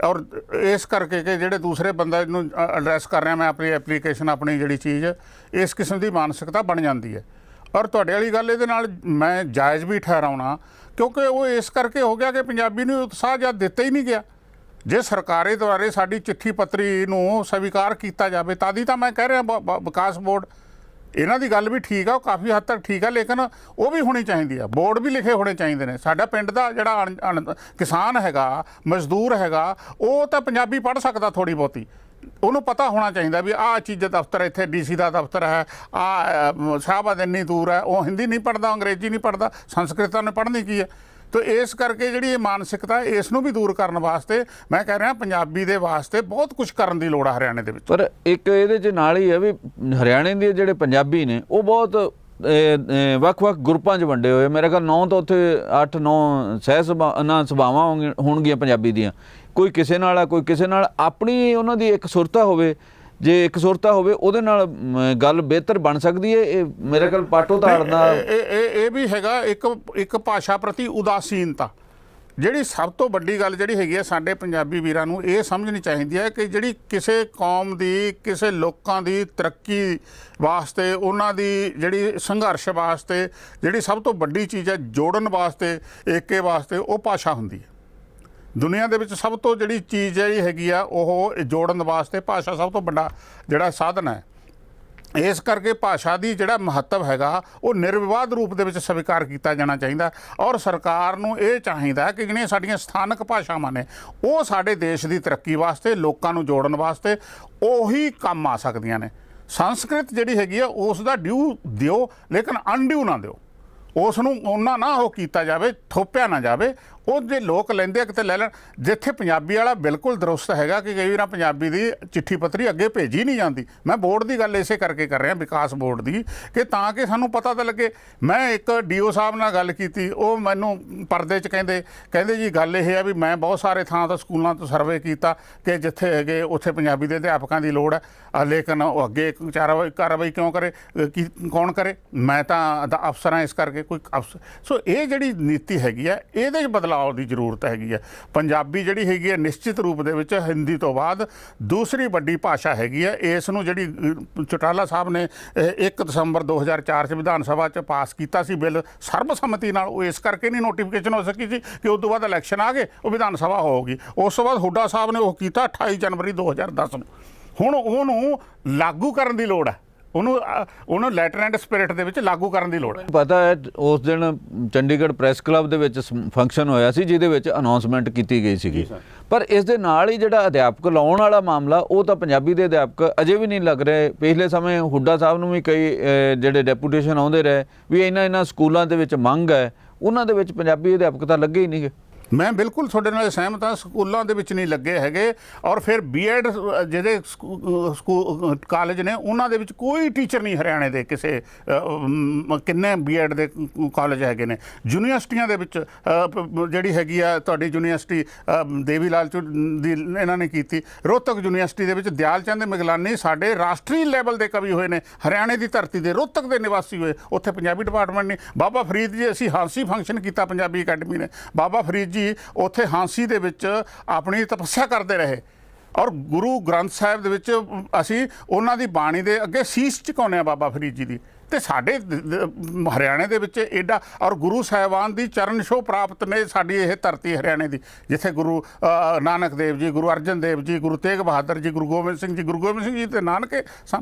ਔਰ ਇਸ ਕਰਕੇ ਕਿ ਜਿਹੜੇ ਦੂਸਰੇ ਬੰਦੇ ਨੂੰ ਐਡਰੈਸ ਕਰ ਰਿਹਾ ਮੈਂ ਆਪਣੀ ਐਪਲੀਕੇਸ਼ਨ, ਆਪਣੀ ਜਿਹੜੀ ਚੀਜ਼, ਇਸ ਕਿਸਮ ਦੀ ਮਾਨਸਿਕਤਾ ਬਣ ਜਾਂਦੀ ਹੈ। ਔਰ ਤੁਹਾਡੇ ਵਾਲੀ ਗੱਲ ਇਹਦੇ ਨਾਲ ਮੈਂ ਜਾਇਜ਼ ਵੀ ਠਹਿਰਾਉਣਾ ਕਿਉਂਕਿ ਉਹ ਇਸ ਕਰਕੇ ਹੋ ਗਿਆ ਕਿ ਪੰਜਾਬੀ ਨੂੰ ਉਤਸ਼ਾਹ ਜਦ ਦਿੱਤਾ ਹੀ ਨਹੀਂ ਗਿਆ। ਜੇ ਸਰਕਾਰੇ ਦੁਆਰੇ ਸਾਡੀ ਚਿੱਠੀ ਪੱਤਰੀ ਨੂੰ ਸਵੀਕਾਰ ਕੀਤਾ ਜਾਵੇ ਤਦ ਹੀ ਤਾਂ ਮੈਂ ਕਹਿ ਰਿਹਾ ਵਿਕਾਸ ਬੋਰਡ, ਇਹਨਾਂ ਦੀ ਗੱਲ ਵੀ ਠੀਕ ਆ, ਉਹ ਕਾਫੀ ਹੱਦ ਤੱਕ ਠੀਕ ਆ, ਲੇਕਿਨ ਉਹ ਵੀ ਹੋਣੀ ਚਾਹੀਦੀ ਆ, ਬੋਰਡ ਵੀ ਲਿਖੇ ਹੋਣੇ ਚਾਹੀਦੇ ਨੇ। ਸਾਡਾ ਪਿੰਡ ਦਾ ਜਿਹੜਾ ਕਿਸਾਨ ਹੈਗਾ, ਮਜ਼ਦੂਰ ਹੈਗਾ, ਉਹ ਤਾਂ ਪੰਜਾਬੀ ਪੜ੍ਹ ਸਕਦਾ ਥੋੜ੍ਹੀ ਬਹੁਤੀ, ਉਹਨੂੰ ਪਤਾ ਹੋਣਾ ਚਾਹੀਦਾ ਵੀ ਆਹ ਚੀਜ਼ ਦਫ਼ਤਰ ਇੱਥੇ DC ਦਾ ਦਫ਼ਤਰ ਹੈ, ਆਹ ਸ਼ਾਹਬਾਦ ਇੰਨੀ ਦੂਰ ਹੈ। ਉਹ ਹਿੰਦੀ ਨਹੀਂ ਪੜ੍ਹਦਾ, ਅੰਗਰੇਜ਼ੀ ਨਹੀਂ ਪੜ੍ਹਦਾ, ਸੰਸਕ੍ਰਿਤ ਨੇ ਪੜ੍ਹਨੀ ਕੀ ਹੈ। ਤਾਂ ਇਸ ਕਰਕੇ ਜਿਹੜੀ ਇਹ ਮਾਨਸਿਕਤਾ ਇਸ ਨੂੰ ਵੀ ਦੂਰ ਕਰਨ ਵਾਸਤੇ ਮੈਂ ਕਹਿ ਰਿਹਾ ਪੰਜਾਬੀ ਦੇ ਵਾਸਤੇ ਬਹੁਤ ਕੁਝ ਕਰਨ ਦੀ ਲੋੜ ਆ ਹਰਿਆਣੇ ਦੇ ਵਿੱਚ। ਪਰ ਇੱਕ ਇਹਦੇ 'ਚ ਨਾਲ ਹੀ ਹੈ ਵੀ ਹਰਿਆਣੇ ਦੇ ਜਿਹੜੇ ਪੰਜਾਬੀ ਨੇ ਉਹ ਬਹੁਤ ਵੱਖ-ਵੱਖ ਗਰੁੱਪਾਂ 'ਚ ਵੰਡੇ ਹੋਏ। ਮੇਰੇ ਖਿਆਲ 9 ਤੋਂ ਉੱਥੇ 8-9 ਸਭਾਵਾਂ ਹੋਣਗੀਆਂ ਪੰਜਾਬੀ ਦੀਆਂ, ਕੋਈ ਕਿਸੇ ਨਾਲ ਆ, ਕੋਈ ਕਿਸੇ ਨਾਲ। ਆਪਣੀ ਉਹਨਾਂ ਦੀ ਇੱਕ ਸੁਰਤਾ ਹੋਵੇ, ਜੇ ਇੱਕ ਸੁਰਤਾ ਹੋਵੇ ਉਹਦੇ ਨਾਲ ਗੱਲ ਬਿਹਤਰ ਬਣ ਸਕਦੀ ਹੈ। ਇਹ ਮੇਰੇ ਖਿਆਲ ਪਾਟੋ ਧਾੜ ਦਾ ਇਹ ਵੀ ਹੈਗਾ ਇੱਕ ਭਾਸ਼ਾ ਪ੍ਰਤੀ ਉਦਾਸੀਨਤਾ ਜਿਹੜੀ ਸਭ ਤੋਂ ਵੱਡੀ ਗੱਲ ਜਿਹੜੀ ਹੈਗੀ ਹੈ ਸਾਡੇ ਪੰਜਾਬੀ ਵੀਰਾਂ ਨੂੰ ਇਹ ਸਮਝਣੀ ਚਾਹੀਦੀ ਹੈ ਕਿ ਜਿਹੜੀ ਕਿਸੇ ਕੌਮ ਦੀ, ਕਿਸੇ ਲੋਕਾਂ ਦੀ ਤਰੱਕੀ ਵਾਸਤੇ, ਉਹਨਾਂ ਦੀ ਜਿਹੜੀ ਸੰਘਰਸ਼ ਵਾਸਤੇ ਜਿਹੜੀ ਸਭ ਤੋਂ ਵੱਡੀ ਚੀਜ਼ ਹੈ, ਜੋੜਨ ਵਾਸਤੇ, ਏਕੇ ਵਾਸਤੇ, ਉਹ ਭਾਸ਼ਾ ਹੁੰਦੀ ਹੈ। ਦੁਨੀਆ ਦੇ ਵਿੱਚ ਸਭ ਤੋਂ ਜਿਹੜੀ ਚੀਜ਼ ਜਿਹੜੀ ਹੈਗੀ ਆ ਉਹ ਜੋੜਨ ਵਾਸਤੇ ਭਾਸ਼ਾ ਸਭ ਤੋਂ ਵੱਡਾ ਜਿਹੜਾ ਸਾਧਨ ਹੈ। ਇਸ ਕਰਕੇ ਭਾਸ਼ਾ ਦੀ ਜਿਹੜਾ ਮਹੱਤਵ ਹੈਗਾ ਉਹ ਨਿਰਵਿਵਾਦ ਰੂਪ ਦੇ ਵਿੱਚ ਸਵੀਕਾਰ ਕੀਤਾ ਜਾਣਾ ਚਾਹੀਦਾ ਔਰ ਸਰਕਾਰ ਨੂੰ ਇਹ ਚਾਹੀਦਾ ਕਿ ਜਿਹੜੀਆਂ ਸਾਡੀਆਂ ਸਥਾਨਕ ਭਾਸ਼ਾਵਾਂ ਨੇ ਉਹ ਸਾਡੇ ਦੇਸ਼ ਦੀ ਤਰੱਕੀ ਵਾਸਤੇ, ਲੋਕਾਂ ਨੂੰ ਜੋੜਨ ਵਾਸਤੇ ਉਹੀ ਕੰਮ ਆ ਸਕਦੀਆਂ ਨੇ। ਸੰਸਕ੍ਰਿਤ ਜਿਹੜੀ ਹੈਗੀ ਆ ਉਸ ਦਾ ਡਿਊ ਦਿਓ, ਲੇਕਿਨ ਅਨਡਿਊ ਨਾ ਦਿਓ। ਉਸ ਨੂੰ ਉਹਨਾਂ ਨਾ ਉਹ ਕੀਤਾ ਜਾਵੇ, ਥੋਪਿਆ ਨਾ ਜਾਵੇ। ਉਹ ਜੇ ਲੋਕ ਲੈਂਦੇ ਆ ਕਿਤੇ ਲੈ ਲੈਣ। ਜਿੱਥੇ ਪੰਜਾਬੀ ਵਾਲਾ ਬਿਲਕੁਲ ਦਰੁਸਤ ਹੈਗਾ ਕਿ ਕਈ ਵਾਰ ਪੰਜਾਬੀ ਦੀ ਚਿੱਠੀ ਪੱਤਰੀ ਅੱਗੇ ਭੇਜੀ ਨਹੀਂ ਜਾਂਦੀ। ਮੈਂ ਬੋਰਡ ਦੀ ਗੱਲ ਇਸੇ ਕਰਕੇ ਕਰ ਰਿਹਾ, ਵਿਕਾਸ ਬੋਰਡ ਦੀ, ਕਿ ਤਾਂ ਕਿ ਸਾਨੂੰ ਪਤਾ ਤਾਂ ਲੱਗੇ। ਮੈਂ ਇੱਕ ਡੀਓ ਸਾਹਿਬ ਨਾਲ ਗੱਲ ਕੀਤੀ, ਉਹ ਮੈਨੂੰ ਪਰਦੇ 'ਚ ਕਹਿੰਦੇ ਜੀ ਗੱਲ ਇਹ ਹੈ ਵੀ ਮੈਂ ਬਹੁਤ ਸਾਰੇ ਥਾਂ ਤੋਂ ਸਕੂਲਾਂ ਤੋਂ ਸਰਵੇ ਕੀਤਾ ਕਿ ਜਿੱਥੇ ਹੈਗੇ ਉੱਥੇ ਪੰਜਾਬੀ ਦੇ ਅਧਿਆਪਕਾਂ ਦੀ ਲੋੜ ਹੈ, ਲੇਕਿਨ ਉਹ ਅੱਗੇ ਕਾਰਵਾਈ ਕਿਉਂ ਕਰੇ, ਕੌਣ ਕਰੇ? ਮੈਂ ਤਾਂ ਅਫਸਰ ਹਾਂ, ਇਸ ਕਰਕੇ ਕੋਈ ਅਫਸਰ। ਸੋ ਇਹ ਜਿਹੜੀ ਨੀਤੀ ਹੈਗੀ ਹੈ ਇਹਦੇ 'ਚ ਬਦਲਾਅ ਦੀ ਜ਼ਰੂਰਤ ਹੈਗੀ ਹੈ। ਪੰਜਾਬੀ ਜਿਹੜੀ ਹੈਗੀ ਹੈ ਨਿਸ਼ਚਿਤ ਰੂਪ ਦੇ ਵਿੱਚ ਹਿੰਦੀ ਤੋਂ ਬਾਅਦ ਦੂਸਰੀ ਵੱਡੀ ਭਾਸ਼ਾ ਹੈਗੀ ਹੈ। ਇਸ ਨੂੰ ਜਿਹੜੀ ਚੌਟਾਲਾ ਸਾਹਿਬ ਨੇ 1 ਦਸੰਬਰ 2004 'ਚ ਵਿਧਾਨ ਸਭਾ 'ਚ ਪਾਸ ਕੀਤਾ ਸੀ ਬਿੱਲ ਸਰਬਸੰਮਤੀ ਨਾਲ, ਉਹ ਇਸ ਕਰਕੇ ਨਹੀਂ ਨੋਟੀਫਿਕੇਸ਼ਨ ਹੋ ਸਕੀ ਸੀ ਕਿ ਉਸ ਤੋਂ ਬਾਅਦ ਇਲੈਕਸ਼ਨ ਆ ਗਏ, ਉਹ ਵਿਧਾਨ ਸਭਾ ਹੋਊਗੀ। ਉਸ ਤੋਂ ਬਾਅਦ ਹੁੱਡਾ ਸਾਹਿਬ ਨੇ ਉਹ ਕੀਤਾ 28 ਜਨਵਰੀ 2010 ਨੂੰ। ਹੁਣ ਉਹਨੂੰ ਲਾਗੂ ਕਰਨ ਦੀ ਲੋੜ ਹੈ, ਉਹਨੂੰ ਲੈਟਰ ਐਂਡ ਸਪਿਰਿਟ ਦੇ ਵਿੱਚ ਲਾਗੂ ਕਰਨ ਦੀ ਲੋੜ ਹੈ। ਪਤਾ ਹੈ ਉਸ ਦਿਨ ਚੰਡੀਗੜ੍ਹ ਪ੍ਰੈਸ ਕਲੱਬ ਦੇ ਵਿੱਚ ਫੰਕਸ਼ਨ ਹੋਇਆ ਸੀ ਜਿਹਦੇ ਵਿੱਚ ਅਨਾਉਂਸਮੈਂਟ ਕੀਤੀ ਗਈ ਸੀਗੀ, ਪਰ ਇਸ ਦੇ ਨਾਲ ਹੀ ਜਿਹੜਾ ਅਧਿਆਪਕ ਲਾਉਣ ਵਾਲਾ ਮਾਮਲਾ ਉਹ ਤਾਂ ਪੰਜਾਬੀ ਦੇ ਅਧਿਆਪਕ ਅਜੇ ਵੀ ਨਹੀਂ ਲੱਗ ਰਹੇ। ਪਿਛਲੇ ਸਮੇਂ ਹੁੱਡਾ ਸਾਹਿਬ ਨੂੰ ਵੀ ਕਈ ਜਿਹੜੇ ਡੈਪੂਟੇਸ਼ਨ ਆਉਂਦੇ ਰਹੇ ਵੀ ਇਹਨਾਂ ਸਕੂਲਾਂ ਦੇ ਵਿੱਚ ਮੰਗ ਹੈ, ਉਹਨਾਂ ਦੇ ਵਿੱਚ ਪੰਜਾਬੀ ਅਧਿਆਪਕ ਤਾਂ ਲੱਗੇ ਹੀ ਨਹੀਂ ਗੇ। ਮੈਂ ਬਿਲਕੁਲ ਤੁਹਾਡੇ ਨਾਲ ਸਹਿਮਤ ਹਾਂ, ਸਕੂਲਾਂ ਦੇ ਵਿੱਚ ਨਹੀਂ ਲੱਗੇ ਹੈਗੇ। ਔਰ ਫਿਰ ਬੀਐਡ ਜਿਹੜੇ ਕਾਲਜ ਨੇ ਉਹਨਾਂ ਦੇ ਵਿੱਚ ਕੋਈ ਟੀਚਰ ਨਹੀਂ ਹਰਿਆਣੇ ਦੇ ਕਿਸੇ, ਕਿੰਨੇ ਬੀਐਡ ਦੇ ਕਾਲਜ ਹੈਗੇ ਨੇ। ਯੂਨੀਵਰਸਿਟੀਆਂ ਦੇ ਵਿੱਚ ਜਿਹੜੀ ਹੈਗੀ ਆ ਤੁਹਾਡੀ ਯੂਨੀਵਰਸਿਟੀ ਦੇਵੀ ਲਾਲ ਦੀ ਇਹਨਾਂ ਨੇ ਕੀਤੀ, ਰੋਹਤਕ ਯੂਨੀਵਰਸਿਟੀ ਦੇ ਵਿੱਚ ਦਿਆਲ ਚੰਦ ਮਿਗਲਾਨੀ ਸਾਡੇ ਰਾਸ਼ਟਰੀ ਲੈਵਲ ਦੇ ਕਵੀ ਹੋਏ ਨੇ, ਹਰਿਆਣੇ ਦੀ ਧਰਤੀ ਦੇ ਰੋਹਤਕ ਦੇ ਨਿਵਾਸੀ ਹੋਏ, ਉੱਥੇ ਪੰਜਾਬੀ ਡਿਪਾਰਟਮੈਂਟ ਨਹੀਂ। ਬਾਬਾ ਫਰੀਦ ਜੀ, ਅਸੀਂ ਹਾਂਸੀ ਫੰਕਸ਼ਨ ਕੀਤਾ ਪੰਜਾਬੀ ਅਕੈਡਮੀ ਨੇ, ਬਾਬਾ ਫਰੀਦ ਜੀ ਉੱਥੇ ਹਾਂਸੀ ਦੇ ਵਿੱਚ ਆਪਣੀ ਤਪੱਸਿਆ ਕਰਦੇ ਰਹੇ ਔਰ ਗੁਰੂ ਗ੍ਰੰਥ ਸਾਹਿਬ ਦੇ ਵਿੱਚ ਅਸੀਂ ਉਹਨਾਂ ਦੀ ਬਾਣੀ ਦੇ ਅੱਗੇ ਸੀਸ ਝੁਕਾਉਂਦੇ ਹਾਂ ਬਾਬਾ ਫਰੀਦ ਜੀ ਦੀ। ਤੇ ਸਾਡੇ ਹਰਿਆਣੇ ਦੇ ਵਿੱਚ ਐਡਾ, ਔਰ ਗੁਰੂ ਸਾਹਿਬਾਨ ਦੀ ਚਰਨ ਛੋਹ ਪ੍ਰਾਪਤ ਨੇ ਸਾਡੀ ਇਹ ਧਰਤੀ ਹਰਿਆਣੇ ਦੀ, ਜਿੱਥੇ ਗੁਰੂ ਨਾਨਕ ਦੇਵ ਜੀ, ਗੁਰੂ ਅਰਜਨ ਦੇਵ ਜੀ, ਗੁਰੂ ਤੇਗ ਬਹਾਦਰ ਜੀ, ਗੁਰੂ ਗੋਬਿੰਦ ਸਿੰਘ ਜੀ ਤੇ ਨਾਨਕੇ ਸਨ,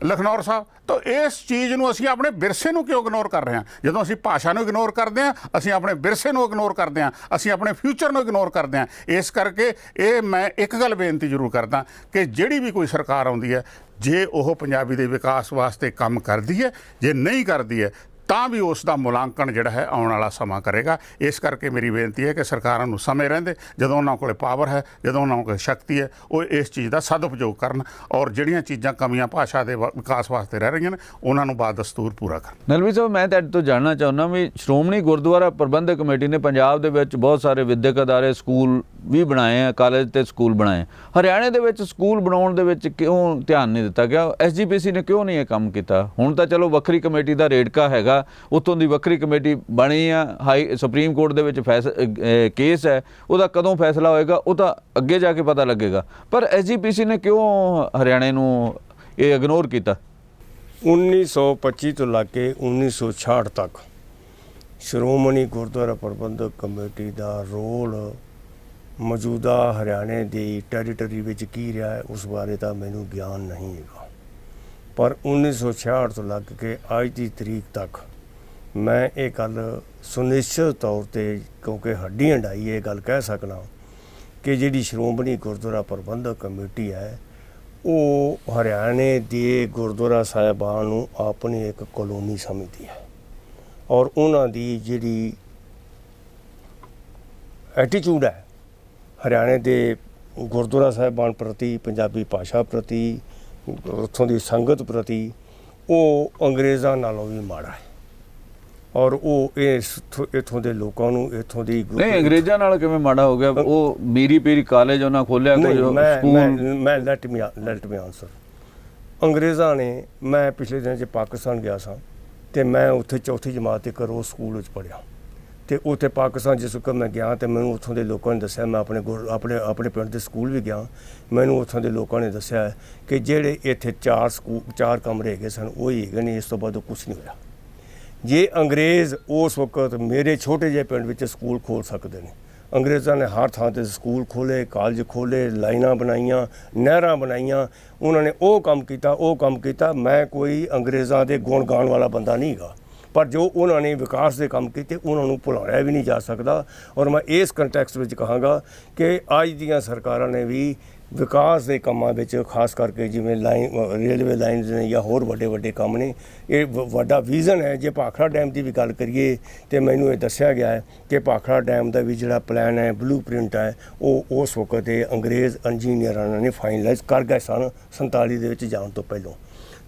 ਲਖਨੌਰ ਸਾਹਿਬ। ਤਾਂ ਇਸ ਚੀਜ਼ ਨੂੰ ਅਸੀਂ ਆਪਣੇ ਵਿਰਸੇ ਨੂੰ ਕਿਉਂ ਇਗਨੋਰ ਕਰ ਰਹੇ ਹਾਂ? ਜਦੋਂ ਅਸੀਂ ਭਾਸ਼ਾ ਨੂੰ ਇਗਨੋਰ ਕਰਦੇ ਹਾਂ, ਅਸੀਂ ਆਪਣੇ ਵਿਰਸੇ ਨੂੰ ਇਗਨੋਰ ਕਰਦੇ ਹਾਂ, ਅਸੀਂ ਆਪਣੇ ਫਿਊਚਰ ਨੂੰ ਇਗਨੋਰ ਕਰਦੇ ਹਾਂ। ਇਸ ਕਰਕੇ ਇਹ ਮੈਂ ਇੱਕ ਗੱਲ ਬੇਨਤੀ ਜ਼ਰੂਰ ਕਰਦਾ ਕਿ ਜਿਹੜੀ ਵੀ ਕੋਈ ਸਰਕਾਰ ਆਉਂਦੀ ਹੈ, ਜੇ ਉਹ ਪੰਜਾਬੀ ਦੇ ਵਿਕਾਸ ਵਾਸਤੇ ਕੰਮ ਕਰਦੀ ਹੈ, ਜੇ ਨਹੀਂ ਕਰਦੀ ਹੈ ਤਾਂ ਵੀ ਉਸ ਦਾ ਮੁਲਾਂਕਣ ਜਿਹੜਾ ਹੈ ਆਉਣ ਵਾਲਾ ਸਮਾਂ ਕਰੇਗਾ। ਇਸ ਕਰਕੇ ਮੇਰੀ ਬੇਨਤੀ ਹੈ ਕਿ ਸਰਕਾਰਾਂ ਨੂੰ ਸਮੇਂ ਰਹਿੰਦੇ, ਜਦੋਂ ਉਹਨਾਂ ਕੋਲ ਪਾਵਰ ਹੈ, ਜਦੋਂ ਉਹਨਾਂ ਕੋਲ ਸ਼ਕਤੀ ਹੈ, ਉਹ ਇਸ ਚੀਜ਼ ਦਾ ਸਦਉਪਯੋਗ ਕਰਨ ਔਰ ਜਿਹੜੀਆਂ ਚੀਜ਼ਾਂ ਕਮੀਆਂ ਭਾਸ਼ਾ ਦੇ ਵਿਕਾਸ ਵਾਸਤੇ ਰਹਿ ਰਹੀਆਂ ਨੇ ਉਹਨਾਂ ਨੂੰ ਬਾਦਸਤੂਰ ਪੂਰਾ ਕਰਨ। ਨਲਵੀ ਸਾਹਿਬ, ਮੈਂ ਤੁਹਾਡੇ ਤੋਂ ਜਾਣਨਾ ਚਾਹੁੰਦਾ ਵੀ ਸ਼੍ਰੋਮਣੀ ਗੁਰਦੁਆਰਾ ਪ੍ਰਬੰਧਕ ਕਮੇਟੀ ਨੇ ਪੰਜਾਬ ਦੇ ਵਿੱਚ ਬਹੁਤ ਸਾਰੇ ਵਿਦਿਅਕ ਅਦਾਰੇ, ਸਕੂਲ ਵੀ ਬਣਾਏ ਆ, ਕਾਲਜ ਤੇ ਸਕੂਲ ਬਣਾਏ। ਹਰਿਆਣੇ ਦੇ ਵਿੱਚ ਸਕੂਲ ਬਣਾਉਣ ਦੇ ਵਿੱਚ ਕਿਉਂ ਧਿਆਨ ਨਹੀਂ ਦਿੱਤਾ ਗਿਆ? SGPC ਨੇ ਕਿਉਂ ਨਹੀਂ ਇਹ ਕੰਮ ਕੀਤਾ? ਹੁਣ ਤਾਂ ਚਲੋ ਵੱਖਰੀ ਕਮੇਟੀ ਦਾ ਰੇੜਕਾ ਹੈਗਾ, ਉੱਥੋਂ ਦੀ ਵੱਖਰੀ ਕਮੇਟੀ ਬਣੀ ਆ, ਸੁਪਰੀਮ ਕੋਰਟ ਦੇ ਵਿੱਚ ਕੇਸ ਹੈ, ਉਹਦਾ ਕਦੋਂ ਫੈਸਲਾ ਹੋਏਗਾ ਉਹ ਤਾਂ ਅੱਗੇ ਜਾ ਕੇ ਪਤਾ ਲੱਗੇਗਾ, ਪਰ SGPC ਨੇ ਕਿਉਂ ਹਰਿਆਣੇ ਨੂੰ ਇਹ ਇਗਨੋਰ ਕੀਤਾ? 1925 ਤੋਂ ਲੈ ਕੇ 1966 ਤੱਕ ਸ਼੍ਰੋਮਣੀ ਗੁਰਦੁਆਰਾ ਪ੍ਰਬੰਧਕ ਕਮੇਟੀ ਦਾ ਰੋਲ ਮੌਜੂਦਾ ਹਰਿਆਣੇ ਦੀ ਟੈਰੀਟਰੀ ਵਿੱਚ ਕੀ ਰਿਹਾ ਹੈ ਉਸ ਬਾਰੇ ਤਾਂ ਮੈਨੂੰ ਗਿਆਨ ਨਹੀਂ ਹੈਗਾ, ਪਰ 1966 ਤੋਂ ਲੱਗ ਕੇ ਅੱਜ ਦੀ ਤਰੀਕ ਤੱਕ ਮੈਂ ਇਹ ਗੱਲ ਸੁਨਿਸ਼ਚਿਤ ਤੌਰ 'ਤੇ, ਕਿਉਂਕਿ ਹੱਡੀ ਹੰਡਾਈ ਇਹ ਗੱਲ ਕਹਿ ਸਕਦਾ ਕਿ ਜਿਹੜੀ ਸ਼੍ਰੋਮਣੀ ਗੁਰਦੁਆਰਾ ਪ੍ਰਬੰਧਕ ਕਮੇਟੀ ਹੈ ਉਹ ਹਰਿਆਣੇ ਦੇ ਗੁਰਦੁਆਰਾ ਸਾਹਿਬਾਨ ਨੂੰ ਆਪਣੀ ਇੱਕ ਕਲੋਨੀ ਸਮਝਦੀ ਹੈ ਔਰ ਉਹਨਾਂ ਦੀ ਜਿਹੜੀ ਐਟੀਟਿਊਡ ਹੈ ਹਰਿਆਣੇ ਦੇ ਗੁਰਦੁਆਰਾ ਸਾਹਿਬਾਨ ਪ੍ਰਤੀ, ਪੰਜਾਬੀ ਭਾਸ਼ਾ ਪ੍ਰਤੀ, ਉੱਥੋਂ ਦੀ ਸੰਗਤ ਪ੍ਰਤੀ, ਉਹ ਅੰਗਰੇਜ਼ਾਂ ਨਾਲੋਂ ਵੀ ਮਾੜਾ ਹੈ ਔਰ ਉਹ ਇੱਥੋਂ ਦੇ ਲੋਕਾਂ ਨੂੰ, ਇੱਥੋਂ ਦੀ ਨਹੀਂ, ਅੰਗਰੇਜ਼ਾਂ ਨਾਲ ਕਿਵੇਂ ਮਾੜਾ ਹੋ ਗਿਆ? ਉਹ ਮੀਰੀ ਪੀਰੀ ਕਾਲਜ ਉਹਨਾਂ ਖੋਲਿਆ, ਮੈਂ ਲੈਟ ਮੀ ਆਨਸਰ। ਅੰਗਰੇਜ਼ਾਂ ਨੇ, ਮੈਂ ਪਿਛਲੇ ਦਿਨਾਂ 'ਚ ਪਾਕਿਸਤਾਨ ਗਿਆ ਸਾਂ ਤੇ ਮੈਂ ਉੱਥੇ ਚੌਥੀ ਜਮਾਤ ਤੱਕ ਉਸ ਸਕੂਲ ਵਿੱਚ ਪੜ੍ਹਿਆ ਤੇ ਉੱਥੇ ਪਾਕਿਸਤਾਨ ਜਿਸ ਵਕਤ ਮੈਂ ਗਿਆ ਤੇ ਮੈਨੂੰ ਉੱਥੋਂ ਦੇ ਲੋਕਾਂ ਨੇ ਦੱਸਿਆ, ਮੈਂ ਆਪਣੇ ਪਿੰਡ ਦੇ ਸਕੂਲ ਵੀ ਗਿਆ, ਮੈਨੂੰ ਉੱਥੋਂ ਦੇ ਲੋਕਾਂ ਨੇ ਦੱਸਿਆ ਕਿ ਜਿਹੜੇ ਇੱਥੇ 4 ਕਮਰੇ ਹੈਗੇ ਸਨ ਉਹ ਹੀ ਹੈਗੇ ਨੇ, ਇਸ ਤੋਂ ਬਾਅਦ ਕੁਛ ਨਹੀਂ ਹੋਇਆ। ਜੇ ਅੰਗਰੇਜ਼ ਉਸ ਵਕਤ ਮੇਰੇ ਛੋਟੇ ਜਿਹੇ ਪਿੰਡ ਵਿੱਚ ਸਕੂਲ ਖੋਲ੍ਹ ਸਕਦੇ ਨੇ, ਅੰਗਰੇਜ਼ਾਂ ਨੇ ਹਰ ਥਾਂ ਤੇ ਸਕੂਲ ਖੋਲ੍ਹੇ, ਕਾਲਜ ਖੋਲ੍ਹੇ, ਲਾਈਨਾਂ ਬਣਾਈਆਂ, ਨਹਿਰਾਂ ਬਣਾਈਆਂ, ਉਹਨਾਂ ਨੇ ਉਹ ਕੰਮ ਕੀਤਾ। ਮੈਂ ਕੋਈ ਅੰਗਰੇਜ਼ਾਂ ਦੇ ਗੁਣ ਗਾਉਣ ਵਾਲਾ ਬੰਦਾ ਨਹੀਂ ਹੈਗਾ, ਪਰ ਜੋ ਉਹਨਾਂ ਨੇ ਵਿਕਾਸ ਦੇ ਕੰਮ ਕੀਤੇ ਉਹਨਾਂ ਨੂੰ ਭੁਲਾਇਆ ਵੀ ਨਹੀਂ ਜਾ ਸਕਦਾ। ਔਰ ਮੈਂ ਇਸ ਕੰਟੈਕਸਟ ਵਿੱਚ ਕਹਾਂਗਾ ਕਿ ਅੱਜ ਦੀਆਂ ਸਰਕਾਰਾਂ ਨੇ ਵੀ ਵਿਕਾਸ ਦੇ ਕੰਮਾਂ ਵਿੱਚ ਖਾਸ ਕਰਕੇ ਜਿਵੇਂ ਰੇਲਵੇ ਲਾਈਨਸ ਨੇ ਜਾਂ ਹੋਰ ਵੱਡੇ ਕੰਮ ਨੇ, ਇਹ ਵੱਡਾ ਵਿਜ਼ਨ ਹੈ। ਜੇ ਭਾਖੜਾ ਡੈਮ ਦੀ ਵੀ ਗੱਲ ਕਰੀਏ ਤੇ ਮੈਨੂੰ ਇਹ ਦੱਸਿਆ ਗਿਆ ਹੈ ਕਿ ਭਾਖੜਾ ਡੈਮ ਦਾ ਵੀ ਜਿਹੜਾ ਪਲਾਨ ਹੈ, ਬਲੂ ਪ੍ਰਿੰਟ ਹੈ, ਉਹ ਉਸ ਵਕਤ ਦੇ ਅੰਗਰੇਜ਼ ਇੰਜੀਨੀਅਰਾਂ ਨੇ ਫਾਈਨਲਾਈਜ਼ ਕਰ ਗਏ ਸਨ 47 ਦੇ ਵਿੱਚ ਜਾਣ ਤੋਂ ਪਹਿਲਾਂ।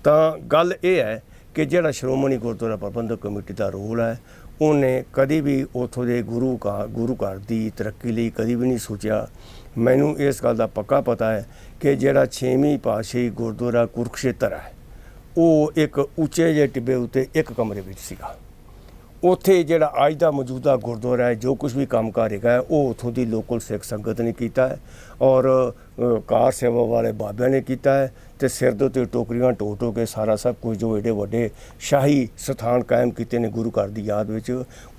ਤਾਂ ਗੱਲ ਇਹ ਹੈ ਕਿ ਜਿਹੜਾ ਸ਼੍ਰੋਮਣੀ ਗੁਰਦੁਆਰਾ ਪ੍ਰਬੰਧਕ ਕਮੇਟੀ ਦਾ ਰੋਲ ਹੈ, ਉਹਨੇ ਕਦੀ ਵੀ ਉੱਥੋਂ ਦੇ ਗੁਰੂ ਘਰ ਦੀ ਤਰੱਕੀ ਲਈ ਕਦੀ ਵੀ ਨਹੀਂ ਸੋਚਿਆ। ਮੈਨੂੰ ਇਸ ਗੱਲ ਦਾ ਪੱਕਾ ਪਤਾ ਹੈ ਕਿ ਜਿਹੜਾ 6ਵੀਂ ਪਾਤਸ਼ਾਹੀ ਗੁਰਦੁਆਰਾ ਕੁਰੂਕਸ਼ੇਤਰ ਹੈ, ਉਹ ਇੱਕ ਉੱਚੇ ਜਿਹੇ ਟਿੱਬੇ ਉੱਤੇ ਇੱਕ ਕਮਰੇ ਵਿੱਚ ਸੀਗਾ। ਉੱਥੇ ਜਿਹੜਾ ਅੱਜ ਦਾ ਮੌਜੂਦਾ ਗੁਰਦੁਆਰਾ ਹੈ, ਜੋ ਕੁਝ ਵੀ ਕੰਮਕਾਰ ਹੈਗਾ, ਉਹ ਉੱਥੋਂ ਦੀ ਲੋਕਲ ਸਿੱਖ ਸੰਗਤ ਨੇ ਕੀਤਾ ਹੈ ਔਰ ਕਾਰ ਸੇਵਾ ਵਾਲੇ ਬਾਬਿਆਂ ਨੇ ਕੀਤਾ ਹੈ। ਤੇ ਸਿਰ ਦੇ ਉੱਤੇ ਟੋਕਰੀਆਂ ਢੋ ਕੇ ਸਾਰਾ ਸਭ ਕੁਝ ਜੋ ਏਡੇ ਵੱਡੇ ਸ਼ਾਹੀ ਸਥਾਨ ਕਾਇਮ ਕੀਤੇ ਨੇ ਗੁਰੂ ਘਰ ਦੀ ਯਾਦ ਵਿੱਚ,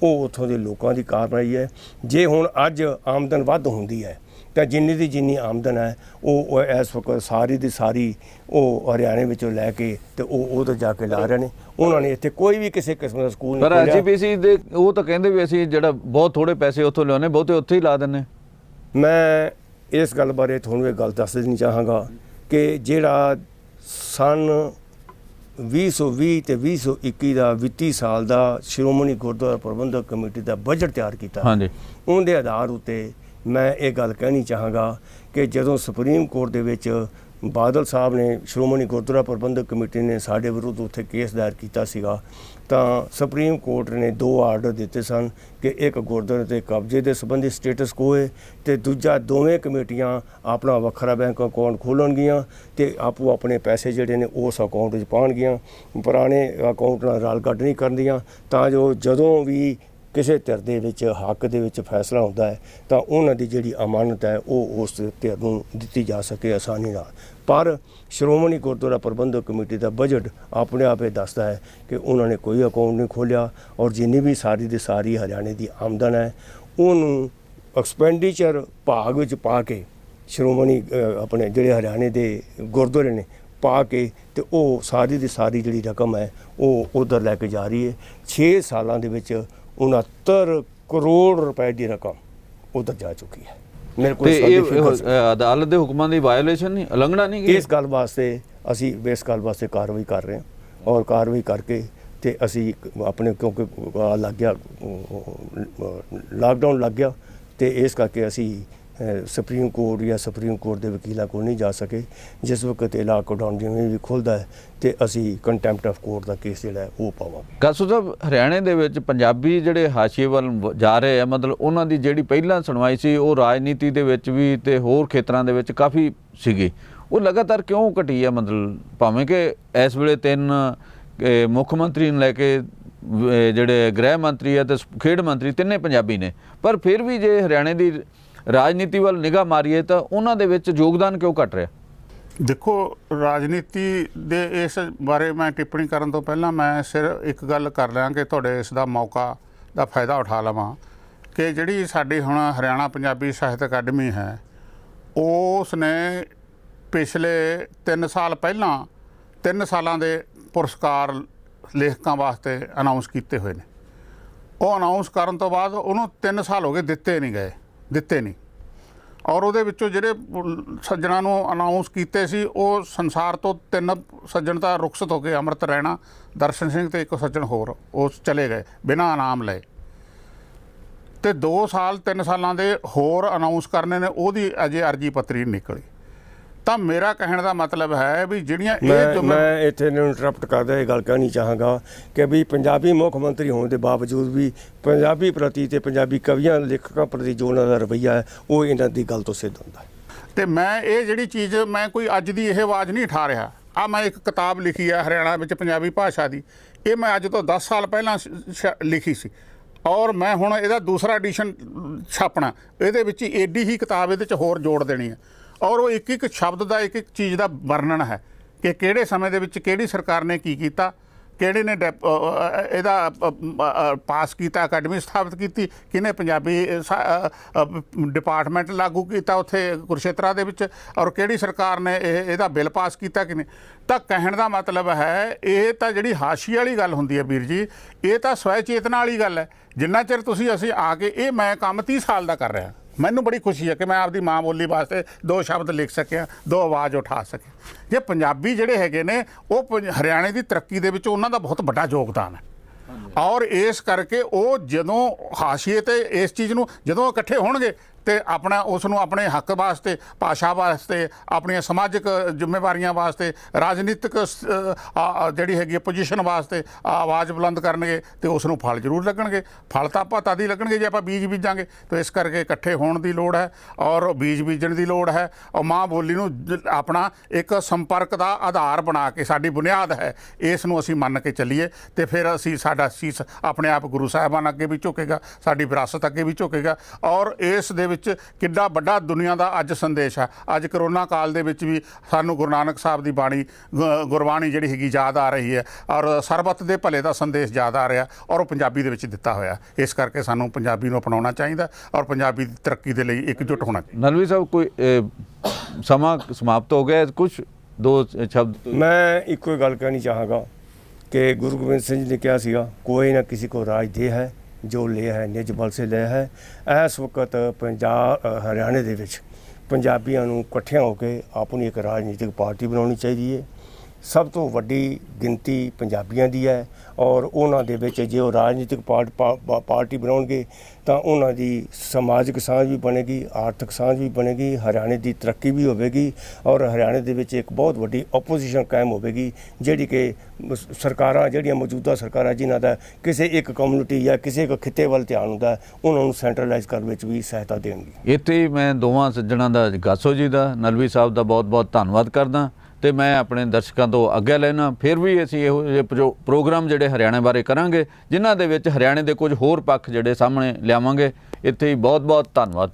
ਉਹ ਉੱਥੋਂ ਦੇ ਲੋਕਾਂ ਦੀ ਕਾਰਵਾਈ ਹੈ। ਜੇ ਹੁਣ ਅੱਜ ਆਮਦਨ ਵੱਧ ਹੁੰਦੀ ਹੈ ਤਾਂ ਜਿੰਨੀ ਆਮਦਨ ਹੈ ਉਹ ਇਸ ਵਕਤ ਸਾਰੀ ਦੀ ਸਾਰੀ ਉਹ ਹਰਿਆਣੇ ਵਿੱਚੋਂ ਲੈ ਕੇ ਤੇ ਉਹ ਉਧਰ ਜਾ ਕੇ ਲਾ ਰਹੇ ਨੇ। ਉਹਨਾਂ ਨੇ ਇੱਥੇ ਕੋਈ ਵੀ ਕਿਸੇ ਕਿਸਮ ਦਾ ਸਕੂਲ ਨਹੀਂ ਪਰ ਐਸਜੀਪੀਸੀ ਦੇ ਉਹ ਤਾਂ ਕਹਿੰਦੇ ਵੀ ਅਸੀਂ ਜਿਹੜਾ ਬਹੁਤ ਥੋੜੇ ਪੈਸੇ ਉੱਥੋਂ ਲਿਆਉਂਦੇ, ਬਹੁਤੇ ਉੱਥੇ ਹੀ ਲਾ ਦਿੰਦੇ। ਮੈਂ ਇਸ ਗੱਲ ਬਾਰੇ ਤੁਹਾਨੂੰ ਇਹ ਗੱਲ ਦੱਸ ਦੇਣੀ ਚਾਹਾਂਗਾ ਕਿ ਜਿਹੜਾ ਸਨ 2020 ਤੇ 2021 ਦਾ ਵਿੱਤੀ ਸਾਲ ਦਾ ਸ਼੍ਰੋਮਣੀ ਗੁਰਦੁਆਰਾ ਪ੍ਰਬੰਧਕ ਕਮੇਟੀ ਦਾ ਬਜਟ ਤਿਆਰ ਕੀਤਾ, ਹਾਂਜੀ, ਉਹਦੇ ਆਧਾਰ ਉੱਤੇ ਮੈਂ ਇਹ ਗੱਲ ਕਹਿਣੀ ਚਾਹਾਂਗਾ ਕਿ ਜਦੋਂ ਸੁਪਰੀਮ ਕੋਰਟ ਦੇ ਵਿੱਚ ਬਾਦਲ ਸਾਹਿਬ ਨੇ ਸ਼੍ਰੋਮਣੀ ਗੁਰਦੁਆਰਾ ਪ੍ਰਬੰਧਕ ਕਮੇਟੀ ਨੇ ਸਾਡੇ ਵਿਰੁੱਧ ਉੱਥੇ ਕੇਸ ਦਾਇਰ ਕੀਤਾ ਸੀਗਾ, ਤਾਂ ਸੁਪਰੀਮ ਕੋਰਟ ਨੇ 2 ਆਰਡਰ ਦਿੱਤੇ ਸਨ ਕਿ ਇੱਕ ਗੁਰਦੁਆਰੇ ਦੇ ਕਬਜ਼ੇ ਦੇ ਸੰਬੰਧੀ ਸਟੇਟਸ ਕੋ ਹੈ ਤੇ ਦੂਜਾ ਦੋਵੇਂ ਕਮੇਟੀਆਂ ਆਪਣਾ ਵੱਖਰਾ ਬੈਂਕ ਅਕਾਊਂਟ ਖੋਲ੍ਹਣਗੀਆਂ ਤੇ ਆਪੋ ਆਪਣੇ ਪੈਸੇ ਜਿਹੜੇ ਨੇ ਉਸ ਅਕਾਊਂਟ ਵਿੱਚ ਪਾਉਣਗੀਆਂ, ਪੁਰਾਣੇ ਅਕਾਊਂਟ ਨਾਲ ਰਲ ਕੱਢ ਨਹੀਂ ਕਰਨਗੀਆਂ, ਤਾਂ ਜੋ ਜਦੋਂ ਵੀ ਕਿਸੇ ਧਿਰ ਦੇ ਵਿੱਚ ਹੱਕ ਦੇ ਵਿੱਚ ਫੈਸਲਾ ਹੁੰਦਾ ਹੈ ਤਾਂ ਉਹਨਾਂ ਦੀ ਜਿਹੜੀ ਅਮਾਨਤ ਹੈ ਉਹ ਉਸ ਧਿਰ ਨੂੰ ਦਿੱਤੀ ਜਾ ਸਕੇ ਆਸਾਨੀ ਨਾਲ। ਪਰ ਸ਼੍ਰੋਮਣੀ ਗੁਰਦੁਆਰਾ ਪ੍ਰਬੰਧਕ ਕਮੇਟੀ ਦਾ ਬਜਟ ਆਪਣੇ ਆਪ ਇਹ ਦੱਸਦਾ ਹੈ ਕਿ ਉਹਨਾਂ ਨੇ ਕੋਈ ਅਕਾਊਂਟ ਨਹੀਂ ਖੋਲ੍ਹਿਆ ਔਰ ਜਿੰਨੀ ਵੀ ਸਾਰੀ ਦੀ ਸਾਰੀ ਹਰਿਆਣੇ ਦੀ ਆਮਦਨ ਹੈ ਉਹਨੂੰ ਐਕਸਪੈਂਡੀਚਰ ਭਾਗ ਵਿੱਚ ਪਾ ਕੇ ਸ਼੍ਰੋਮਣੀ ਆਪਣੇ ਜਿਹੜੇ ਹਰਿਆਣੇ ਦੇ ਗੁਰਦੁਆਰੇ ਨੇ ਪਾ ਕੇ ਤੇ ਉਹ ਸਾਰੀ ਦੀ ਸਾਰੀ ਜਿਹੜੀ ਰਕਮ ਹੈ ਉਹ ਉਧਰ ਲੈ ਕੇ ਜਾ ਰਹੀ ਹੈ। 6 ਸਾਲਾਂ ਦੇ ਵਿੱਚ 69 ਕਰੋੜ ਰੁਪਏ ਦੀ ਰਕਮ ਉਧਰ ਜਾ ਚੁੱਕੀ ਹੈ। ਮੇਰੇ ਕੋਲ ਇਹ ਅਦਾਲਤ ਦੇ ਹੁਕਮਾਂ ਦੀ ਵਾਇਓਲੇਸ਼ਨ ਨਹੀਂ, ਉਲੰਘਣਾ ਨਹੀਂ ਇਸ ਗੱਲ ਵਾਸਤੇ ਅਸੀਂ ਇਸ ਗੱਲ ਵਾਸਤੇ ਕਾਰਵਾਈ ਕਰ ਰਹੇ ਹਾਂ ਔਰ ਕਾਰਵਾਈ ਕਰਕੇ ਤੇ ਅਸੀਂ ਆਪਣੇ ਕਿਉਂਕਿ ਲੱਗ ਗਿਆ ਲਾਕਡਾਊਨ ਲੱਗ ਗਿਆ ਤੇ ਇਸ ਕਰਕੇ ਅਸੀਂ ਸੁਪਰੀਮ ਕੋਰਟ ਜਾਂ ਸੁਪਰੀਮ ਕੋਰਟ ਦੇ ਵਕੀਲਾਂ ਕੋਲ ਨਹੀਂ ਜਾ ਸਕੇ। ਜਿਸ ਵਕਤ ਇਹ ਲਾਕਡਾਊਨ ਜਿਵੇਂ ਵੀ ਖੁੱਲ੍ਹਦਾ ਹੈ ਤੇ ਅਸੀਂ contempt of court the case ਜਿਹੜਾ ਉਹ ਪਾਵਾਂਗੇ। ਗਾਸੂ ਸਾਹਿਬ, ਹਰਿਆਣੇ ਦੇ ਵਿੱਚ ਪੰਜਾਬੀ ਜਿਹੜੇ ਹਾਸ਼ੀਏ ਵੱਲ ਜਾ ਰਹੇ ਆ, ਮਤਲਬ ਉਹਨਾਂ ਦੀ ਜਿਹੜੀ ਪਹਿਲਾਂ ਸੁਣਵਾਈ ਸੀ ਉਹ ਰਾਜਨੀਤੀ ਦੇ ਵਿੱਚ ਵੀ ਤੇ ਹੋਰ ਖੇਤਰਾਂ ਦੇ ਵਿੱਚ ਕਾਫੀ ਸੀਗੀ, ਉਹ ਲਗਾਤਾਰ ਕਿਉਂ ਘਟੀ ਆ? ਮਤਲਬ ਭਾਵੇਂ ਕਿ ਇਸ ਵੇਲੇ 3 ਮੁੱਖ ਮੰਤਰੀ ਨੂੰ ਲੈ ਕੇ ਜਿਹੜੇ ਗ੍ਰਹਿ ਮੰਤਰੀ ਆ ਤੇ ਖੇਡ ਮੰਤਰੀ ਤਿੰਨੇ ਪੰਜਾਬੀ ਨੇ, ਪਰ ਫਿਰ ਵੀ ਜੇ ਹਰਿਆਣੇ ਦੀ ਰਾਜਨੀਤੀ ਵੱਲ ਨਿਗਾਹ ਮਾਰੀਏ ਤਾਂ ਉਹਨਾਂ ਦੇ ਵਿੱਚ ਯੋਗਦਾਨ ਕਿਉਂ ਘਟ ਰਿਹਾ? ਦੇਖੋ, ਰਾਜਨੀਤੀ ਦੇ ਇਸ ਬਾਰੇ ਮੈਂ ਟਿੱਪਣੀ ਕਰਨ ਤੋਂ ਪਹਿਲਾਂ ਮੈਂ ਸਿਰਫ ਇੱਕ ਗੱਲ ਕਰ ਲਿਆ ਕਿ ਤੁਹਾਡੇ ਇਸ ਦਾ ਮੌਕਾ ਦਾ ਫਾਇਦਾ ਉਠਾ ਲਵਾਂ ਕਿ ਜਿਹੜੀ ਸਾਡੀ ਹੁਣ ਹਰਿਆਣਾ ਪੰਜਾਬੀ ਸਾਹਿਤ ਅਕੈਡਮੀ ਹੈ, ਉਸ ਨੇ ਪਿਛਲੇ 3 ਸਾਲ ਪਹਿਲਾਂ 3 ਸਾਲਾਂ ਦੇ ਪੁਰਸਕਾਰ ਲੇਖਕਾਂ ਵਾਸਤੇ ਅਨਾਉਂਸ ਕੀਤੇ ਹੋਏ ਨੇ। ਉਹ ਅਨਾਉਂਸ ਕਰਨ ਤੋਂ ਬਾਅਦ ਉਹਨੂੰ 3 ਸਾਲ ਹੋ ਗਏ ਦਿੱਤੇ ਨਹੀਂ ਔਰ ਉਹਦੇ ਵਿੱਚੋਂ ਜਿਹੜੇ ਸੱਜਣਾਂ ਨੂੰ ਅਨਾਉਂਸ ਕੀਤੇ ਸੀ ਉਹ ਸੰਸਾਰ ਤੋਂ 3 ਸੱਜਣ ਤਾਂ ਰੁਖਸਤ ਹੋ ਕੇ ਅੰਮ੍ਰਿਤ ਰੈਣਾ, ਦਰਸ਼ਨ ਸਿੰਘ ਤੇ ਇੱਕ ਸੱਜਣ ਹੋਰ ਉਹ ਚਲੇ ਗਏ ਬਿਨਾਂ ਇਨਾਮ ਲਏ ਤੇ 2 ਸਾਲ 3 ਸਾਲਾਂ ਦੇ ਹੋਰ ਅਨਾਉਂਸ ਕਰਨੇ ਨੇ, ਉਹਦੀ ਅਜੇ ਅਰਜੀ ਪੱਤਰੀ ਨਿਕਲੀ। ਤਾਂ ਮੇਰਾ ਕਹਿਣ ਦਾ ਮਤਲਬ ਹੈ ਵੀ ਜਿਹੜੀਆਂ ਮੈਂ ਇੱਥੇ ਇੰਟਰਪਟ ਕਰਦਾ ਇਹ ਗੱਲ ਕਹਿਣੀ ਚਾਹਾਂਗਾ ਕਿ ਵੀ ਪੰਜਾਬੀ ਮੁੱਖ ਮੰਤਰੀ ਹੋਣ ਦੇ ਬਾਵਜੂਦ ਵੀ ਪੰਜਾਬੀ ਪ੍ਰਤੀ ਤੇ ਪੰਜਾਬੀ ਕਵੀਆਂ ਲੇਖਕਾਂ ਪ੍ਰਤੀ ਜੋ ਉਹਨਾਂ ਦਾ ਰਵੱਈਆ ਹੈ ਉਹ ਇਹਨਾਂ ਦੀ ਗੱਲ ਤੋਂ ਸਿੱਧ ਹੁੰਦਾ ਹੈ। ਤੇ ਮੈਂ ਇਹ ਜਿਹੜੀ ਚੀਜ਼ ਮੈਂ ਕੋਈ ਅੱਜ ਦੀ ਇਹ ਆਵਾਜ਼ ਨਹੀਂ ਉਠਾ ਰਿਹਾ। ਮੈਂ ਇੱਕ ਕਿਤਾਬ ਲਿਖੀ ਹੈ ਹਰਿਆਣਾ ਵਿੱਚ ਪੰਜਾਬੀ ਭਾਸ਼ਾ ਦੀ, ਇਹ ਮੈਂ ਅੱਜ ਤੋਂ 10 ਸਾਲ ਪਹਿਲਾਂ ਲਿਖੀ ਸੀ ਔਰ ਮੈਂ ਹੁਣ ਇਹਦਾ ਦੂਸਰਾ ਐਡੀਸ਼ਨ ਛਾਪਣਾ, ਇਹਦੇ ਵਿੱਚ ਏਡੀ ਹੀ ਕਿਤਾਬ ਇਹਦੇ 'ਚ ਹੋਰ ਜੋੜ ਦੇਣੀ ਹੈ ਔਰ ਉਹ ਇੱਕ ਇੱਕ ਸ਼ਬਦ ਦਾ ਇੱਕ ਇੱਕ ਚੀਜ਼ ਦਾ ਵਰਣਨ ਹੈ ਕਿ ਕਿਹੜੇ ਸਮੇਂ ਦੇ ਵਿੱਚ ਕਿਹੜੀ ਸਰਕਾਰ ਨੇ ਕੀ ਕੀਤਾ, ਕਿਹੜੇ ਨੇ ਇਹਦਾ ਪਾਸ ਕੀਤਾ, ਅਕੈਡਮੀ ਸਥਾਪਿਤ ਕੀਤੀ, ਕਿਹਨੇ ਪੰਜਾਬੀ ਡਿਪਾਰਟਮੈਂਟ ਲਾਗੂ ਕੀਤਾ ਉੱਥੇ ਕੁਰਸ਼ੇਤਰਾ ਦੇ ਵਿੱਚ, ਔਰ ਕਿਹੜੀ ਸਰਕਾਰ ਨੇ ਇਹਦਾ ਬਿੱਲ ਪਾਸ ਕੀਤਾ ਕਿ ਨਹੀਂ। ਤਾਂ ਕਹਿਣ ਦਾ ਮਤਲਬ ਹੈ ਇਹ ਤਾਂ ਜਿਹੜੀ ਹਾਸ਼ੀਏ ਵਾਲੀ ਗੱਲ ਹੁੰਦੀ ਹੈ ਵੀਰ ਜੀ, ਇਹ ਤਾਂ ਸਵੈ ਚੇਤਨਾ ਵਾਲੀ ਗੱਲ ਹੈ। ਜਿੰਨਾ ਚਿਰ ਅਸੀਂ ਆ ਕੇ ਇਹ ਮੈਂ ਕੰਮ 30 ਸਾਲ ਦਾ ਕਰ ਰਿਹਾ, ਮੈਨੂੰ ਬੜੀ ਖੁਸ਼ੀ ਹੈ ਕਿ ਮੈਂ ਆਪਦੀ ਮਾਂ ਬੋਲੀ ਵਾਸਤੇ 2 ਸ਼ਬਦ ਲਿਖ ਸਕਿਆ, 2 ਆਵਾਜ਼ ਉਠਾ ਸਕਿਆ। ਜੇ ਪੰਜਾਬੀ ਜਿਹੜੇ ਹੈਗੇ ਨੇ ਉਹ ਹਰਿਆਣੇ ਦੀ ਤਰੱਕੀ ਦੇ ਵਿੱਚ ਉਹਨਾਂ ਦਾ ਬਹੁਤ ਵੱਡਾ ਯੋਗਦਾਨ ਹੈ ਔਰ ਇਸ ਕਰਕੇ ਉਹ ਜਦੋਂ ਹਾਸ਼ੀਏ ਤੇ ਇਸ ਚੀਜ਼ ਨੂੰ ਜਦੋਂ ਇਕੱਠੇ ਹੋਣਗੇ ਤੇ ਆਪਣਾ ਉਸ ਨੂੰ ਆਪਣੇ ਹੱਕ ਵਾਸਤੇ, ਭਾਸ਼ਾ ਵਾਸਤੇ, ਆਪਣੀਆਂ ਸਮਾਜਿਕ ਜ਼ਿੰਮੇਵਾਰੀਆਂ ਵਾਸਤੇ, ਰਾਜਨੀਤਿਕ ਜਿਹੜੀ ਹੈਗੀ ਪੋਜੀਸ਼ਨ ਵਾਸਤੇ ਆਵਾਜ਼ ਬੁਲੰਦ ਕਰਨਗੇ ਤੇ ਉਸ ਨੂੰ ਫਲ ਜ਼ਰੂਰ ਲੱਗਣਗੇ। ਫਲ ਤਾਂ ਆਪਾਂ ਤਦ ਹੀ ਲੱਗਣਗੇ ਜੇ ਆਪਾਂ ਬੀਜ ਬੀਜਾਂਗੇ। ਤੇ ਇਸ ਕਰਕੇ ਇਕੱਠੇ ਹੋਣ ਦੀ ਲੋੜ ਹੈ ਔਰ ਬੀਜ ਬੀਜਣ ਦੀ ਲੋੜ ਹੈ ਔਰ ਮਾਂ ਬੋਲੀ ਨੂੰ ਆਪਣਾ ਇੱਕ ਸੰਪਰਕ ਦਾ ਆਧਾਰ ਬਣਾ ਕੇ ਸਾਡੀ ਬੁਨਿਆਦ ਹੈ, ਇਸ ਨੂੰ ਅਸੀਂ ਮੰਨ ਕੇ ਚੱਲੀਏ ਤੇ ਫਿਰ ਅਸੀਂ ਸਾਡਾ ਸੀਸ ਆਪਣੇ ਆਪ ਗੁਰੂ ਸਾਹਿਬਾਨ ਅੱਗੇ ਵੀ ਝੁਕੇਗਾ, ਸਾਡੀ ਵਿਰਾਸਤ ਅੱਗੇ ਵੀ ਝੁਕੇਗਾ। ਔਰ ਇਸ ਦੇ ਵਿੱਚ ਕਿੱਡਾ ਵੱਡਾ ਦੁਨੀਆ ਦਾ ਅੱਜ ਸੰਦੇਸ਼ ਹੈ। ਅੱਜ ਕਰੋਨਾ ਕਾਲ ਦੇ ਵਿੱਚ ਵੀ ਸਾਨੂੰ ਗੁਰੂ ਨਾਨਕ ਸਾਹਿਬ ਦੀ ਬਾਣੀ, ਗੁਰਬਾਣੀ ਜਿਹੜੀ ਹੈਗੀ ਯਾਦ ਆ ਰਹੀ ਹੈ ਔਰ ਸਰਬੱਤ ਦੇ ਭਲੇ ਦਾ ਸੰਦੇਸ਼ ਯਾਦ ਆ ਰਿਹਾ ਔਰ ਉਹ ਪੰਜਾਬੀ ਦੇ ਵਿੱਚ ਦਿੱਤਾ ਹੋਇਆ। ਇਸ ਕਰਕੇ ਸਾਨੂੰ ਪੰਜਾਬੀ ਨੂੰ ਅਪਣਾਉਣਾ ਚਾਹੀਦਾ ਔਰ ਪੰਜਾਬੀ ਦੀ ਤਰੱਕੀ ਦੇ ਲਈ ਇਕਜੁੱਟ ਹੋਣਾ ਚਾਹੀਦਾ। ਨਲਵੀ ਸਾਹਿਬ, ਕੋਈ ਸਮਾਂ ਸਮਾਪਤ ਹੋ ਗਿਆ, ਕੁਝ 2 ਸ਼ਬਦ ਮੈਂ ਇੱਕੋ ਹੀ ਗੱਲ ਕਹਿਣੀ ਚਾਹਾਂਗਾ ਕਿ ਗੁਰੂ ਗੋਬਿੰਦ ਸਿੰਘ ਜੀ ਨੇ ਕਿਹਾ ਸੀਗਾ, ਕੋਈ ਨਾ ਕਿਸੇ ਕੋ ਰਾਜ ਦੇ ਹੈ ਜੋ ਲਿਆ ਹੈ ਨਿਜ ਬਲ ਸੇ ਲਿਆ ਹੈ। ਇਸ ਵਕਤ ਹਰਿਆਣੇ ਦੇ ਵਿੱਚ ਪੰਜਾਬੀਆਂ ਨੂੰ ਇਕੱਠਿਆਂ ਹੋ ਕੇ ਆਪਣੀ ਇੱਕ ਰਾਜਨੀਤਿਕ ਪਾਰਟੀ ਬਣਾਉਣੀ ਚਾਹੀਦੀ ਹੈ। ਸਭ ਤੋਂ ਵੱਡੀ ਗਿਣਤੀ ਪੰਜਾਬੀਆਂ ਦੀ ਹੈ ਔਰ ਉਹਨਾਂ ਦੇ ਵਿੱਚ ਜੇ ਉਹ ਰਾਜਨੀਤਿਕ ਪਾਰਟੀ ਬਣਾਉਣਗੇ ਤਾਂ ਉਹਨਾਂ ਦੀ ਸਮਾਜਿਕ ਸਾਂਝ ਵੀ ਬਣੇਗੀ, ਆਰਥਿਕ ਸਾਂਝ ਵੀ ਬਣੇਗੀ, ਹਰਿਆਣੇ ਦੀ ਤਰੱਕੀ ਵੀ ਹੋਵੇਗੀ ਔਰ ਹਰਿਆਣੇ ਦੇ ਵਿੱਚ ਇੱਕ ਬਹੁਤ ਵੱਡੀ ਆਪੋਜੀਸ਼ਨ ਕਾਇਮ ਹੋਵੇਗੀ ਜਿਹੜੀ ਕਿ ਸਰਕਾਰਾਂ, ਜਿਹੜੀਆਂ ਮੌਜੂਦਾ ਸਰਕਾਰਾਂ ਜਿਨ੍ਹਾਂ ਦਾ ਕਿਸੇ ਇੱਕ ਕਮਿਊਨਿਟੀ ਜਾਂ ਕਿਸੇ ਇੱਕ ਖਿੱਤੇ ਵੱਲ ਧਿਆਨ ਹੁੰਦਾ, ਉਹਨਾਂ ਨੂੰ ਸੈਂਟਰਲਾਈਜ਼ ਕਰਨ ਵਿੱਚ ਵੀ ਸਹਾਇਤਾ ਦੇਣਗੇ। ਇੱਥੇ ਮੈਂ ਦੋਵਾਂ ਸੱਜਣਾਂ ਦਾ, ਗਾਸੋ ਜੀ ਦਾ, ਨਲਵੀ ਸਾਹਿਬ ਦਾ ਬਹੁਤ ਬਹੁਤ ਧੰਨਵਾਦ ਕਰਦਾ ਤੇ ਮੈਂ ਆਪਣੇ ਦਰਸ਼ਕਾਂ ਤੋਂ ਆਗਿਆ ਲੈਣਾ। ਫਿਰ ਵੀ ਅਸੀਂ ਇਹੋ ਜਿਹੇ ਪ੍ਰੋਗਰਾਮ ਜਿਹੜੇ ਹਰਿਆਣੇ ਬਾਰੇ ਕਰਾਂਗੇ ਜਿਨ੍ਹਾਂ ਦੇ ਵਿੱਚ ਹਰਿਆਣੇ ਦੇ ਕੁਝ ਹੋਰ ਪੱਖ ਜਿਹੜੇ ਸਾਹਮਣੇ ਲਿਆਵਾਂਗੇ। ਇੱਥੇ ਹੀ ਬਹੁਤ ਬਹੁਤ ਧੰਨਵਾਦ।